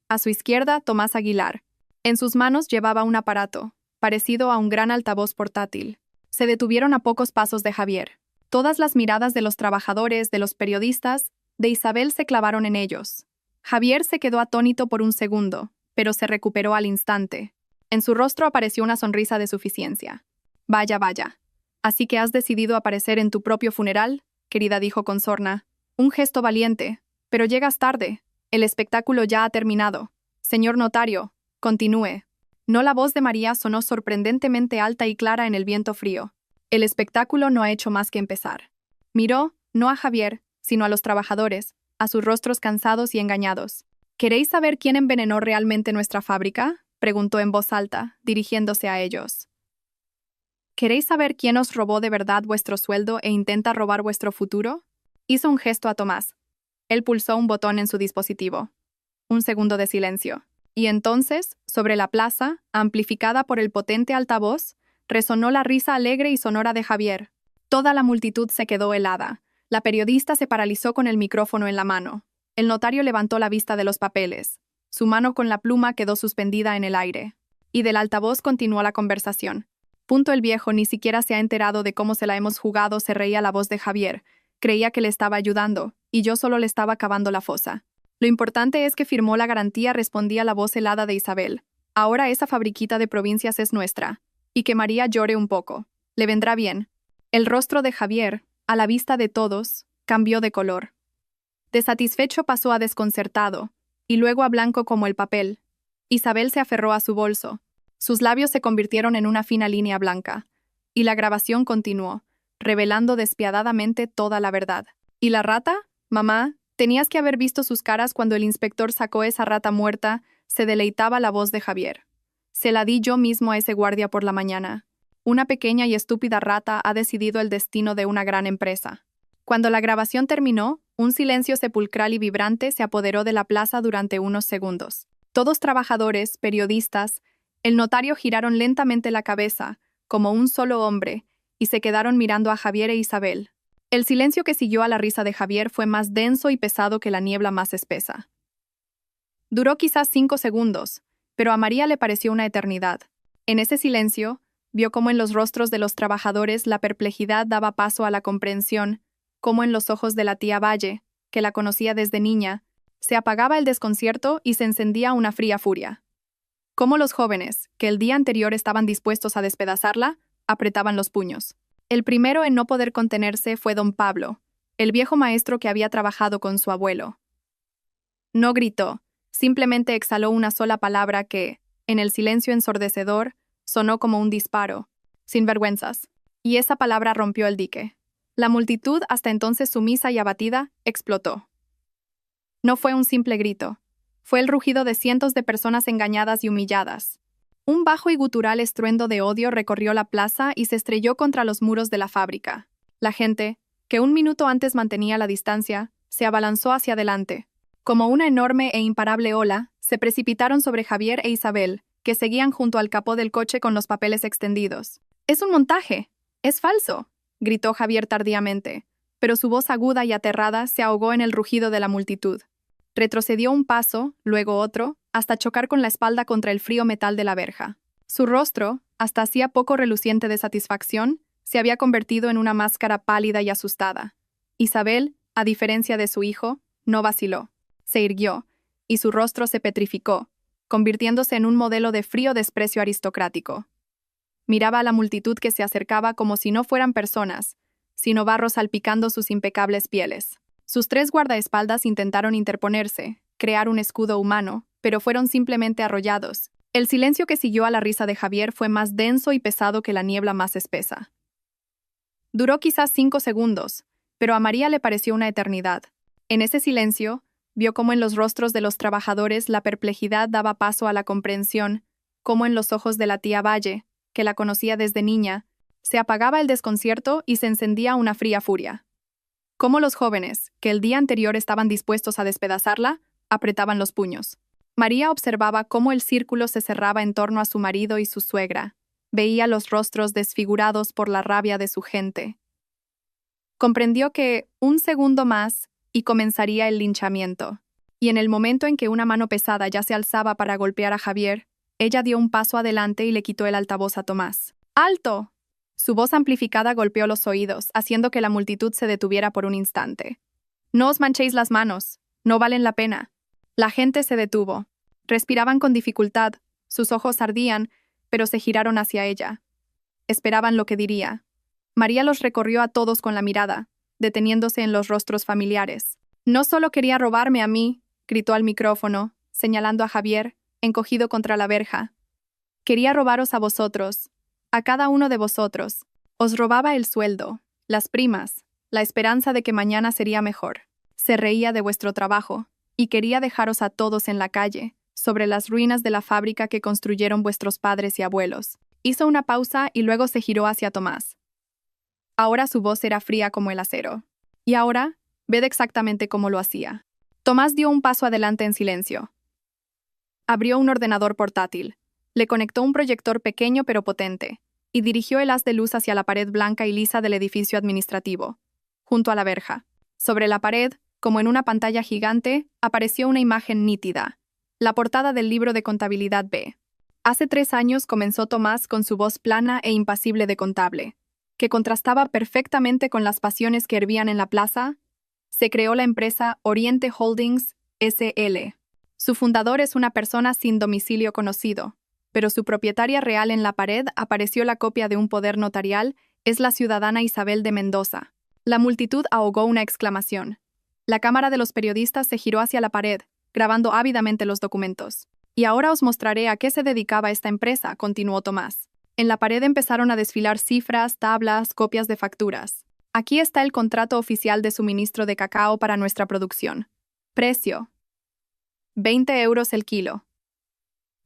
A su izquierda, Tomás Aguilar. En sus manos llevaba un aparato, parecido a un gran altavoz portátil. Se detuvieron a pocos pasos de Javier. Todas las miradas de los trabajadores, de los periodistas, de Isabel se clavaron en ellos. Javier se quedó atónito por un segundo, pero se recuperó al instante. En su rostro apareció una sonrisa de suficiencia. Vaya, vaya. ¿Así que has decidido aparecer en tu propio funeral? Querida, dijo con sorna. Un gesto valiente, pero llegas tarde. El espectáculo ya ha terminado. Señor notario, continúe. No, la voz de María sonó sorprendentemente alta y clara en el viento frío. El espectáculo no ha hecho más que empezar. Miró, no a Javier, sino a los trabajadores, a sus rostros cansados y engañados. ¿Queréis saber quién envenenó realmente nuestra fábrica?, preguntó en voz alta, dirigiéndose a ellos. ¿Queréis saber quién os robó de verdad vuestro sueldo e intenta robar vuestro futuro? Hizo un gesto a Tomás. Él pulsó un botón en su dispositivo. Un segundo de silencio. Y entonces, sobre la plaza, amplificada por el potente altavoz, resonó la risa alegre y sonora de Javier. Toda la multitud se quedó helada. La periodista se paralizó con el micrófono en la mano. El notario levantó la vista de los papeles. Su mano con la pluma quedó suspendida en el aire. Y del altavoz continuó la conversación. El viejo ni siquiera se ha enterado de cómo se la hemos jugado, se reía la voz de Javier. Creía que le estaba ayudando, y yo solo le estaba cavando la fosa. Lo importante es que firmó la garantía, respondía la voz helada de Isabel. Ahora esa fabriquita de provincias es nuestra. Y que María llore un poco. Le vendrá bien. El rostro de Javier, a la vista de todos, cambió de color. De satisfecho pasó a desconcertado, y luego a blanco como el papel. Isabel se aferró a su bolso. Sus labios se convirtieron en una fina línea blanca. Y la grabación continuó, revelando despiadadamente toda la verdad. ¿Y la rata? Mamá, tenías que haber visto sus caras cuando el inspector sacó esa rata muerta, se deleitaba la voz de Javier. Se la di yo mismo a ese guardia por la mañana. Una pequeña y estúpida rata ha decidido el destino de una gran empresa. Cuando la grabación terminó, un silencio sepulcral y vibrante se apoderó de la plaza durante unos segundos. Todos trabajadores, periodistas, el notario giraron lentamente la cabeza, como un solo hombre, y se quedaron mirando a Javier e Isabel. El silencio que siguió a la risa de Javier fue más denso y pesado que la niebla más espesa. Duró quizás 5 segundos, pero a María le pareció una eternidad. En ese silencio, vio cómo en los rostros de los trabajadores la perplejidad daba paso a la comprensión, cómo en los ojos de la tía Valle, que la conocía desde niña, se apagaba el desconcierto y se encendía una fría furia. Cómo los jóvenes, que el día anterior estaban dispuestos a despedazarla, apretaban los puños. El primero en no poder contenerse fue don Pablo, el viejo maestro que había trabajado con su abuelo. No gritó, simplemente exhaló una sola palabra que, en el silencio ensordecedor, sonó como un disparo, sinvergüenzas, y esa palabra rompió el dique. La multitud, hasta entonces sumisa y abatida, explotó. No fue un simple grito, fue el rugido de cientos de personas engañadas y humilladas. Un bajo y gutural estruendo de odio recorrió la plaza y se estrelló contra los muros de la fábrica. La gente, que un minuto antes mantenía la distancia, se abalanzó hacia adelante. Como una enorme e imparable ola, se precipitaron sobre Javier e Isabel, que seguían junto al capó del coche con los papeles extendidos. «Es un montaje. Es falso», gritó Javier tardíamente, pero su voz aguda y aterrada se ahogó en el rugido de la multitud. Retrocedió un paso, luego otro, hasta chocar con la espalda contra el frío metal de la verja. Su rostro, hasta hacía poco reluciente de satisfacción, se había convertido en una máscara pálida y asustada. Isabel, a diferencia de su hijo, no vaciló. Se irguió, y su rostro se petrificó, convirtiéndose en un modelo de frío desprecio aristocrático. Miraba a la multitud que se acercaba como si no fueran personas, sino barro salpicando sus impecables pieles. Sus 3 guardaespaldas intentaron interponerse, crear un escudo humano, pero fueron simplemente arrollados. El silencio que siguió a la risa de Javier fue más denso y pesado que la niebla más espesa. Duró quizás 5 segundos, pero a María le pareció una eternidad. En ese silencio, vio cómo en los rostros de los trabajadores la perplejidad daba paso a la comprensión, cómo en los ojos de la tía Valle, que la conocía desde niña, se apagaba el desconcierto y se encendía una fría furia. Cómo los jóvenes, que el día anterior estaban dispuestos a despedazarla, apretaban los puños. María observaba cómo el círculo se cerraba en torno a su marido y su suegra. Veía los rostros desfigurados por la rabia de su gente. Comprendió que, un segundo más, y comenzaría el linchamiento. Y en el momento en que una mano pesada ya se alzaba para golpear a Javier, ella dio un paso adelante y le quitó el altavoz a Tomás. ¡Alto! Su voz amplificada golpeó los oídos, haciendo que la multitud se detuviera por un instante. «No os manchéis las manos. No valen la pena». La gente se detuvo. Respiraban con dificultad, sus ojos ardían, pero se giraron hacia ella. Esperaban lo que diría. María los recorrió a todos con la mirada, deteniéndose en los rostros familiares. «No solo quería robarme a mí», gritó al micrófono, señalando a Javier, encogido contra la verja. «Quería robaros a vosotros, a cada uno de vosotros. Os robaba el sueldo, las primas, la esperanza de que mañana sería mejor. Se reía de vuestro trabajo, y quería dejaros a todos en la calle, sobre las ruinas de la fábrica que construyeron vuestros padres y abuelos». Hizo una pausa y luego se giró hacia Tomás. Ahora su voz era fría como el acero. «Y ahora, ved exactamente cómo lo hacía». Tomás dio un paso adelante en silencio. Abrió un ordenador portátil, le conectó un proyector pequeño pero potente, y dirigió el haz de luz hacia la pared blanca y lisa del edificio administrativo, junto a la verja. Sobre la pared, como en una pantalla gigante, apareció una imagen nítida, la portada del libro de contabilidad B. Hace 3 años comenzó Tomás con su voz plana e impasible de contable, que contrastaba perfectamente con las pasiones que hervían en la plaza. Se creó la empresa Oriente Holdings, S.L. Su fundador es una persona sin domicilio conocido, pero su propietaria real en la pared apareció la copia de un poder notarial, es la ciudadana Isabel de Mendoza. La multitud ahogó una exclamación. La cámara de los periodistas se giró hacia la pared, grabando ávidamente los documentos. «Y ahora os mostraré a qué se dedicaba esta empresa», continuó Tomás. En la pared empezaron a desfilar cifras, tablas, copias de facturas. «Aquí está el contrato oficial de suministro de cacao para nuestra producción. Precio: 20 euros el kilo».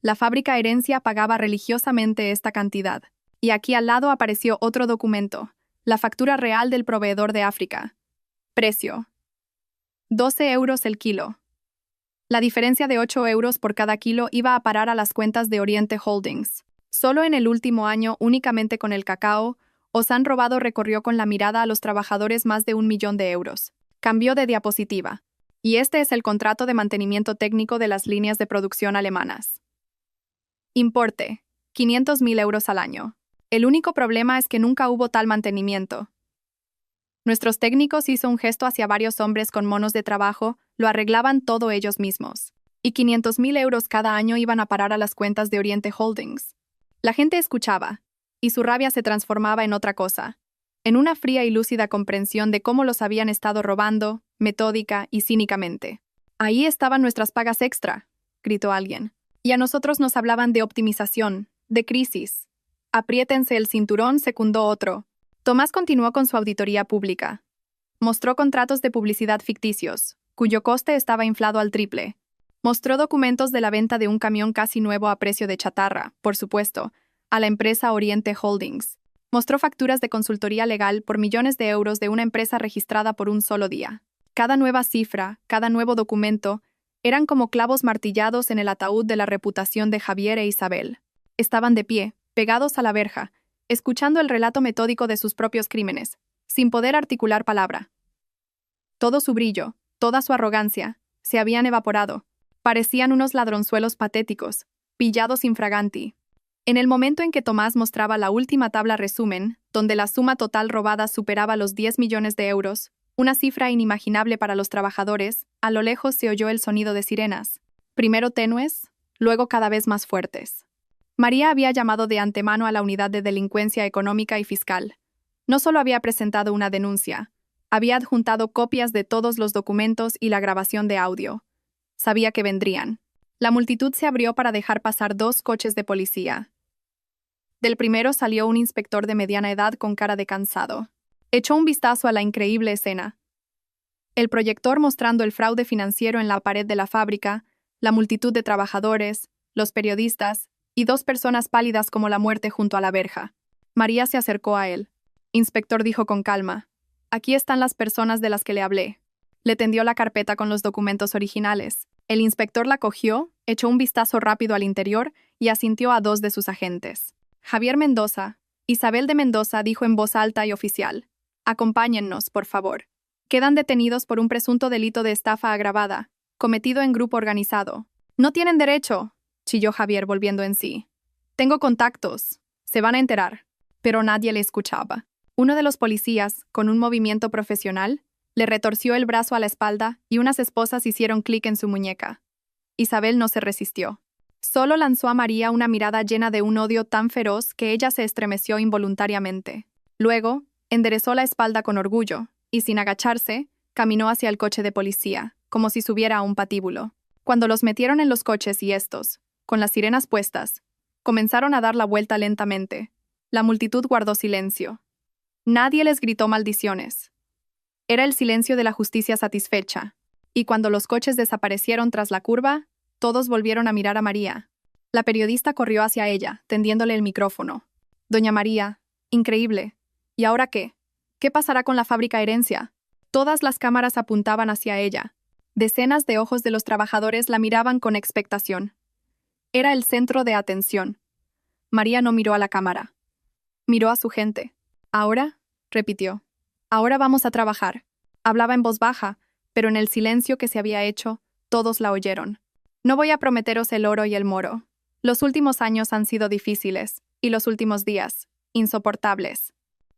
La fábrica Herencia pagaba religiosamente esta cantidad. Y aquí al lado apareció otro documento, la factura real del proveedor de África. Precio: 12 euros el kilo. La diferencia de 8 euros por cada kilo iba a parar a las cuentas de Oriente Holdings. Solo en el último año, únicamente con el cacao, Ozan Robado recorrió con la mirada a los trabajadores más de 1 millón de euros. Cambió de diapositiva. Y este es el contrato de mantenimiento técnico de las líneas de producción alemanas. Importe: 500.000 euros al año. El único problema es que nunca hubo tal mantenimiento. Nuestros técnicos hizo un gesto hacia varios hombres con monos de trabajo, lo arreglaban todo ellos mismos. Y 500.000 euros cada año iban a parar a las cuentas de Oriente Holdings. La gente escuchaba, y su rabia se transformaba en otra cosa, en una fría y lúcida comprensión de cómo los habían estado robando, metódica y cínicamente. «Ahí estaban nuestras pagas extra», gritó alguien. Y a nosotros nos hablaban de optimización, de crisis. «Apriétense el cinturón», secundó otro. Tomás continuó con su auditoría pública. Mostró contratos de publicidad ficticios, cuyo coste estaba inflado al triple. Mostró documentos de la venta de un camión casi nuevo a precio de chatarra, por supuesto, a la empresa Oriente Holdings. Mostró facturas de consultoría legal por millones de euros de una empresa registrada por un solo día. Cada nueva cifra, cada nuevo documento, Eran como clavos martillados en el ataúd de la reputación de Javier e Isabel. Estaban de pie, pegados a la verja, escuchando el relato metódico de sus propios crímenes, sin poder articular palabra. Todo su brillo, toda su arrogancia, se habían evaporado. Parecían unos ladronzuelos patéticos, pillados infraganti. En el momento en que Tomás mostraba la última tabla resumen, donde la suma total robada superaba los 10 millones de euros, una cifra inimaginable para los trabajadores, a lo lejos se oyó el sonido de sirenas, primero tenues, luego cada vez más fuertes. María había llamado de antemano a la unidad de delincuencia económica y fiscal. No solo había presentado una denuncia, había adjuntado copias de todos los documentos y la grabación de audio. Sabía que vendrían. La multitud se abrió para dejar pasar 2 coches de policía. Del primero salió un inspector de mediana edad con cara de cansado. Echó un vistazo a la increíble escena. El proyector mostrando el fraude financiero en la pared de la fábrica, la multitud de trabajadores, los periodistas y 2 personas pálidas como la muerte junto a la verja. María se acercó a él. Inspector dijo con calma: «Aquí están las personas de las que le hablé». Le tendió la carpeta con los documentos originales. El inspector la cogió, echó un vistazo rápido al interior y asintió a 2 de sus agentes. Javier Mendoza, Isabel de Mendoza dijo en voz alta y oficial: «Acompáñennos, por favor. Quedan detenidos por un presunto delito de estafa agravada, cometido en grupo organizado». «No tienen derecho», chilló Javier volviendo en sí. «Tengo contactos. Se van a enterar». Pero nadie le escuchaba. Uno de los policías, con un movimiento profesional, le retorció el brazo a la espalda y unas esposas hicieron clic en su muñeca. Isabel no se resistió. Solo lanzó a María una mirada llena de un odio tan feroz que ella se estremeció involuntariamente. Luego, enderezó la espalda con orgullo y, sin agacharse, caminó hacia el coche de policía, como si subiera a un patíbulo. Cuando los metieron en los coches y estos, con las sirenas puestas, comenzaron a dar la vuelta lentamente, la multitud guardó silencio. Nadie les gritó maldiciones. Era el silencio de la justicia satisfecha, y cuando los coches desaparecieron tras la curva, todos volvieron a mirar a María. La periodista corrió hacia ella, tendiéndole el micrófono. «Doña María, increíble. ¿Y ahora qué? ¿Qué pasará con la fábrica Herencia?» Todas las cámaras apuntaban hacia ella. Decenas de ojos de los trabajadores la miraban con expectación. Era el centro de atención. María no miró a la cámara. Miró a su gente. «¿Ahora?», repitió. «Ahora vamos a trabajar». Hablaba en voz baja, pero en el silencio que se había hecho, todos la oyeron. «No voy a prometeros el oro y el moro. Los últimos años han sido difíciles, y los últimos días, insoportables.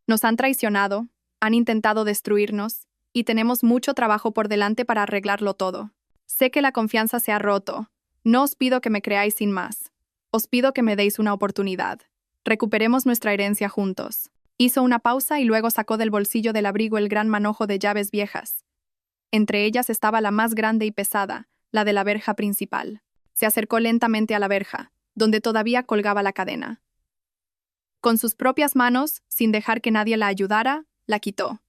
Nos han traicionado, han intentado destruirnos, y tenemos mucho trabajo por delante para arreglarlo todo. Sé que la confianza se ha roto. No os pido que me creáis sin más. Os pido que me deis una oportunidad. Recuperemos nuestra herencia juntos». Hizo una pausa y luego sacó del bolsillo del abrigo el gran manojo de llaves viejas. Entre ellas estaba la más grande y pesada, la de la verja principal. Se acercó lentamente a la verja, donde todavía colgaba la cadena. Con sus propias manos, sin dejar que nadie la ayudara, la quitó.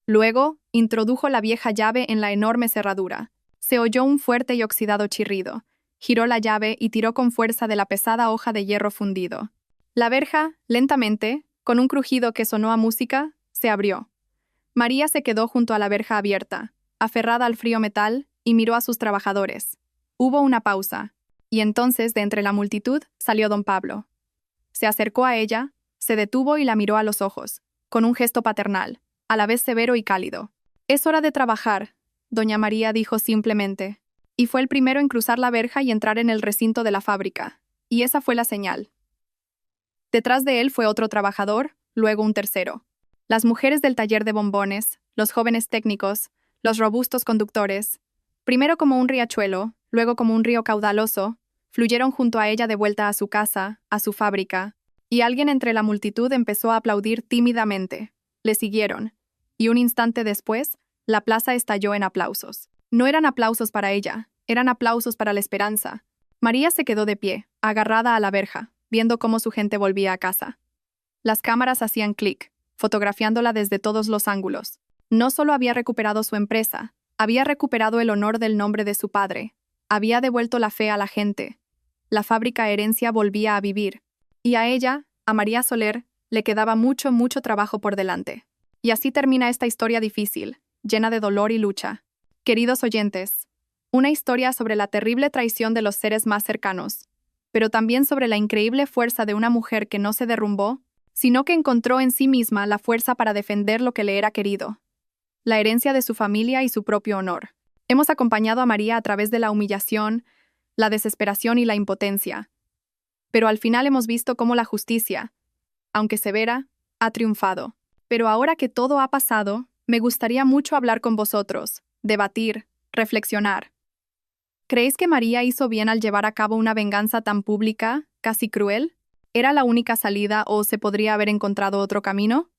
Luego, introdujo la vieja llave en la enorme cerradura. Se oyó un fuerte y oxidado chirrido. Giró la llave y tiró con fuerza de la pesada hoja de hierro fundido. La verja, lentamente, con un crujido que sonó a música, se abrió. María se quedó junto a la verja abierta, aferrada al frío metal, y miró a sus trabajadores. Hubo una pausa, y entonces de entre la multitud salió don Pablo. Se acercó a ella, se detuvo y la miró a los ojos, con un gesto paternal, a la vez severo y cálido. «Es hora de trabajar», doña María dijo simplemente, y fue el primero en cruzar la verja y entrar en el recinto de la fábrica, y esa fue la señal. Detrás de él fue otro trabajador, luego un tercero. Las mujeres del taller de bombones, los jóvenes técnicos, los robustos conductores, primero como un riachuelo, luego como un río caudaloso, fluyeron junto a ella de vuelta a su casa, a su fábrica, y alguien entre la multitud empezó a aplaudir tímidamente. Le siguieron, y un instante después, la plaza estalló en aplausos. No eran aplausos para ella, eran aplausos para la esperanza. María se quedó de pie, agarrada a la verja, viendo cómo su gente volvía a casa. Las cámaras hacían clic, fotografiándola desde todos los ángulos. No solo había recuperado su empresa, había recuperado el honor del nombre de su padre, había devuelto la fe a la gente. La fábrica Herencia volvía a vivir, y a ella, a María Soler, le quedaba mucho, mucho trabajo por delante. Y así termina esta historia difícil, llena de dolor y lucha. Queridos oyentes, Una historia sobre la terrible traición de los seres más cercanos, pero también sobre la increíble fuerza de una mujer que no se derrumbó, sino que encontró en sí misma la fuerza para defender lo que le era querido, la herencia de su familia y su propio honor. Hemos acompañado a María a través de la humillación, la desesperación y la impotencia, pero al final hemos visto cómo la justicia, aunque severa, ha triunfado. Pero ahora que todo ha pasado, me gustaría mucho hablar con vosotros, debatir, reflexionar. ¿Creéis que María hizo bien al llevar a cabo una venganza tan pública, casi cruel? ¿Era la única salida o se podría haber encontrado otro camino?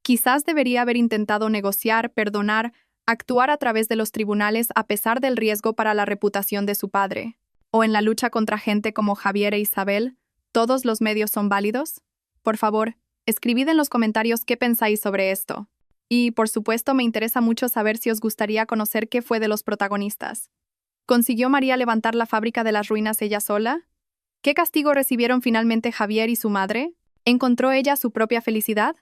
Quizás debería haber intentado negociar, perdonar, actuar a través de los tribunales a pesar del riesgo para la reputación de su padre. ¿O en la lucha contra gente como Javier e Isabel, todos los medios son válidos? Por favor, escribid en los comentarios qué pensáis sobre esto. Y, por supuesto, me interesa mucho saber si os gustaría conocer qué fue de los protagonistas. ¿Consiguió María levantar la fábrica de las ruinas ella sola? ¿Qué castigo recibieron finalmente Javier y su madre? ¿Encontró ella su propia felicidad?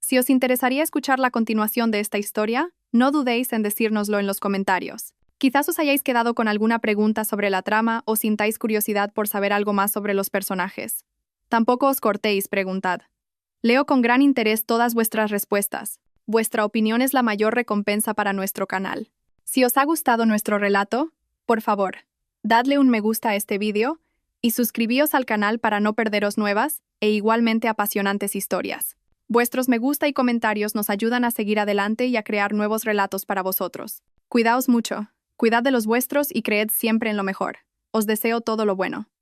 Si os interesaría escuchar la continuación de esta historia, no dudéis en decírnoslo en los comentarios. Quizás os hayáis quedado con alguna pregunta sobre la trama o sintáis curiosidad por saber algo más sobre los personajes. Tampoco os cortéis, preguntad. Leo con gran interés todas vuestras respuestas. Vuestra opinión es la mayor recompensa para nuestro canal. Si os ha gustado nuestro relato, por favor, dadle un me gusta a este vídeo y suscribíos al canal para no perderos nuevas e igualmente apasionantes historias. Vuestros me gusta y comentarios nos ayudan a seguir adelante y a crear nuevos relatos para vosotros. Cuidaos mucho, cuidad de los vuestros y creed siempre en lo mejor. Os deseo todo lo bueno.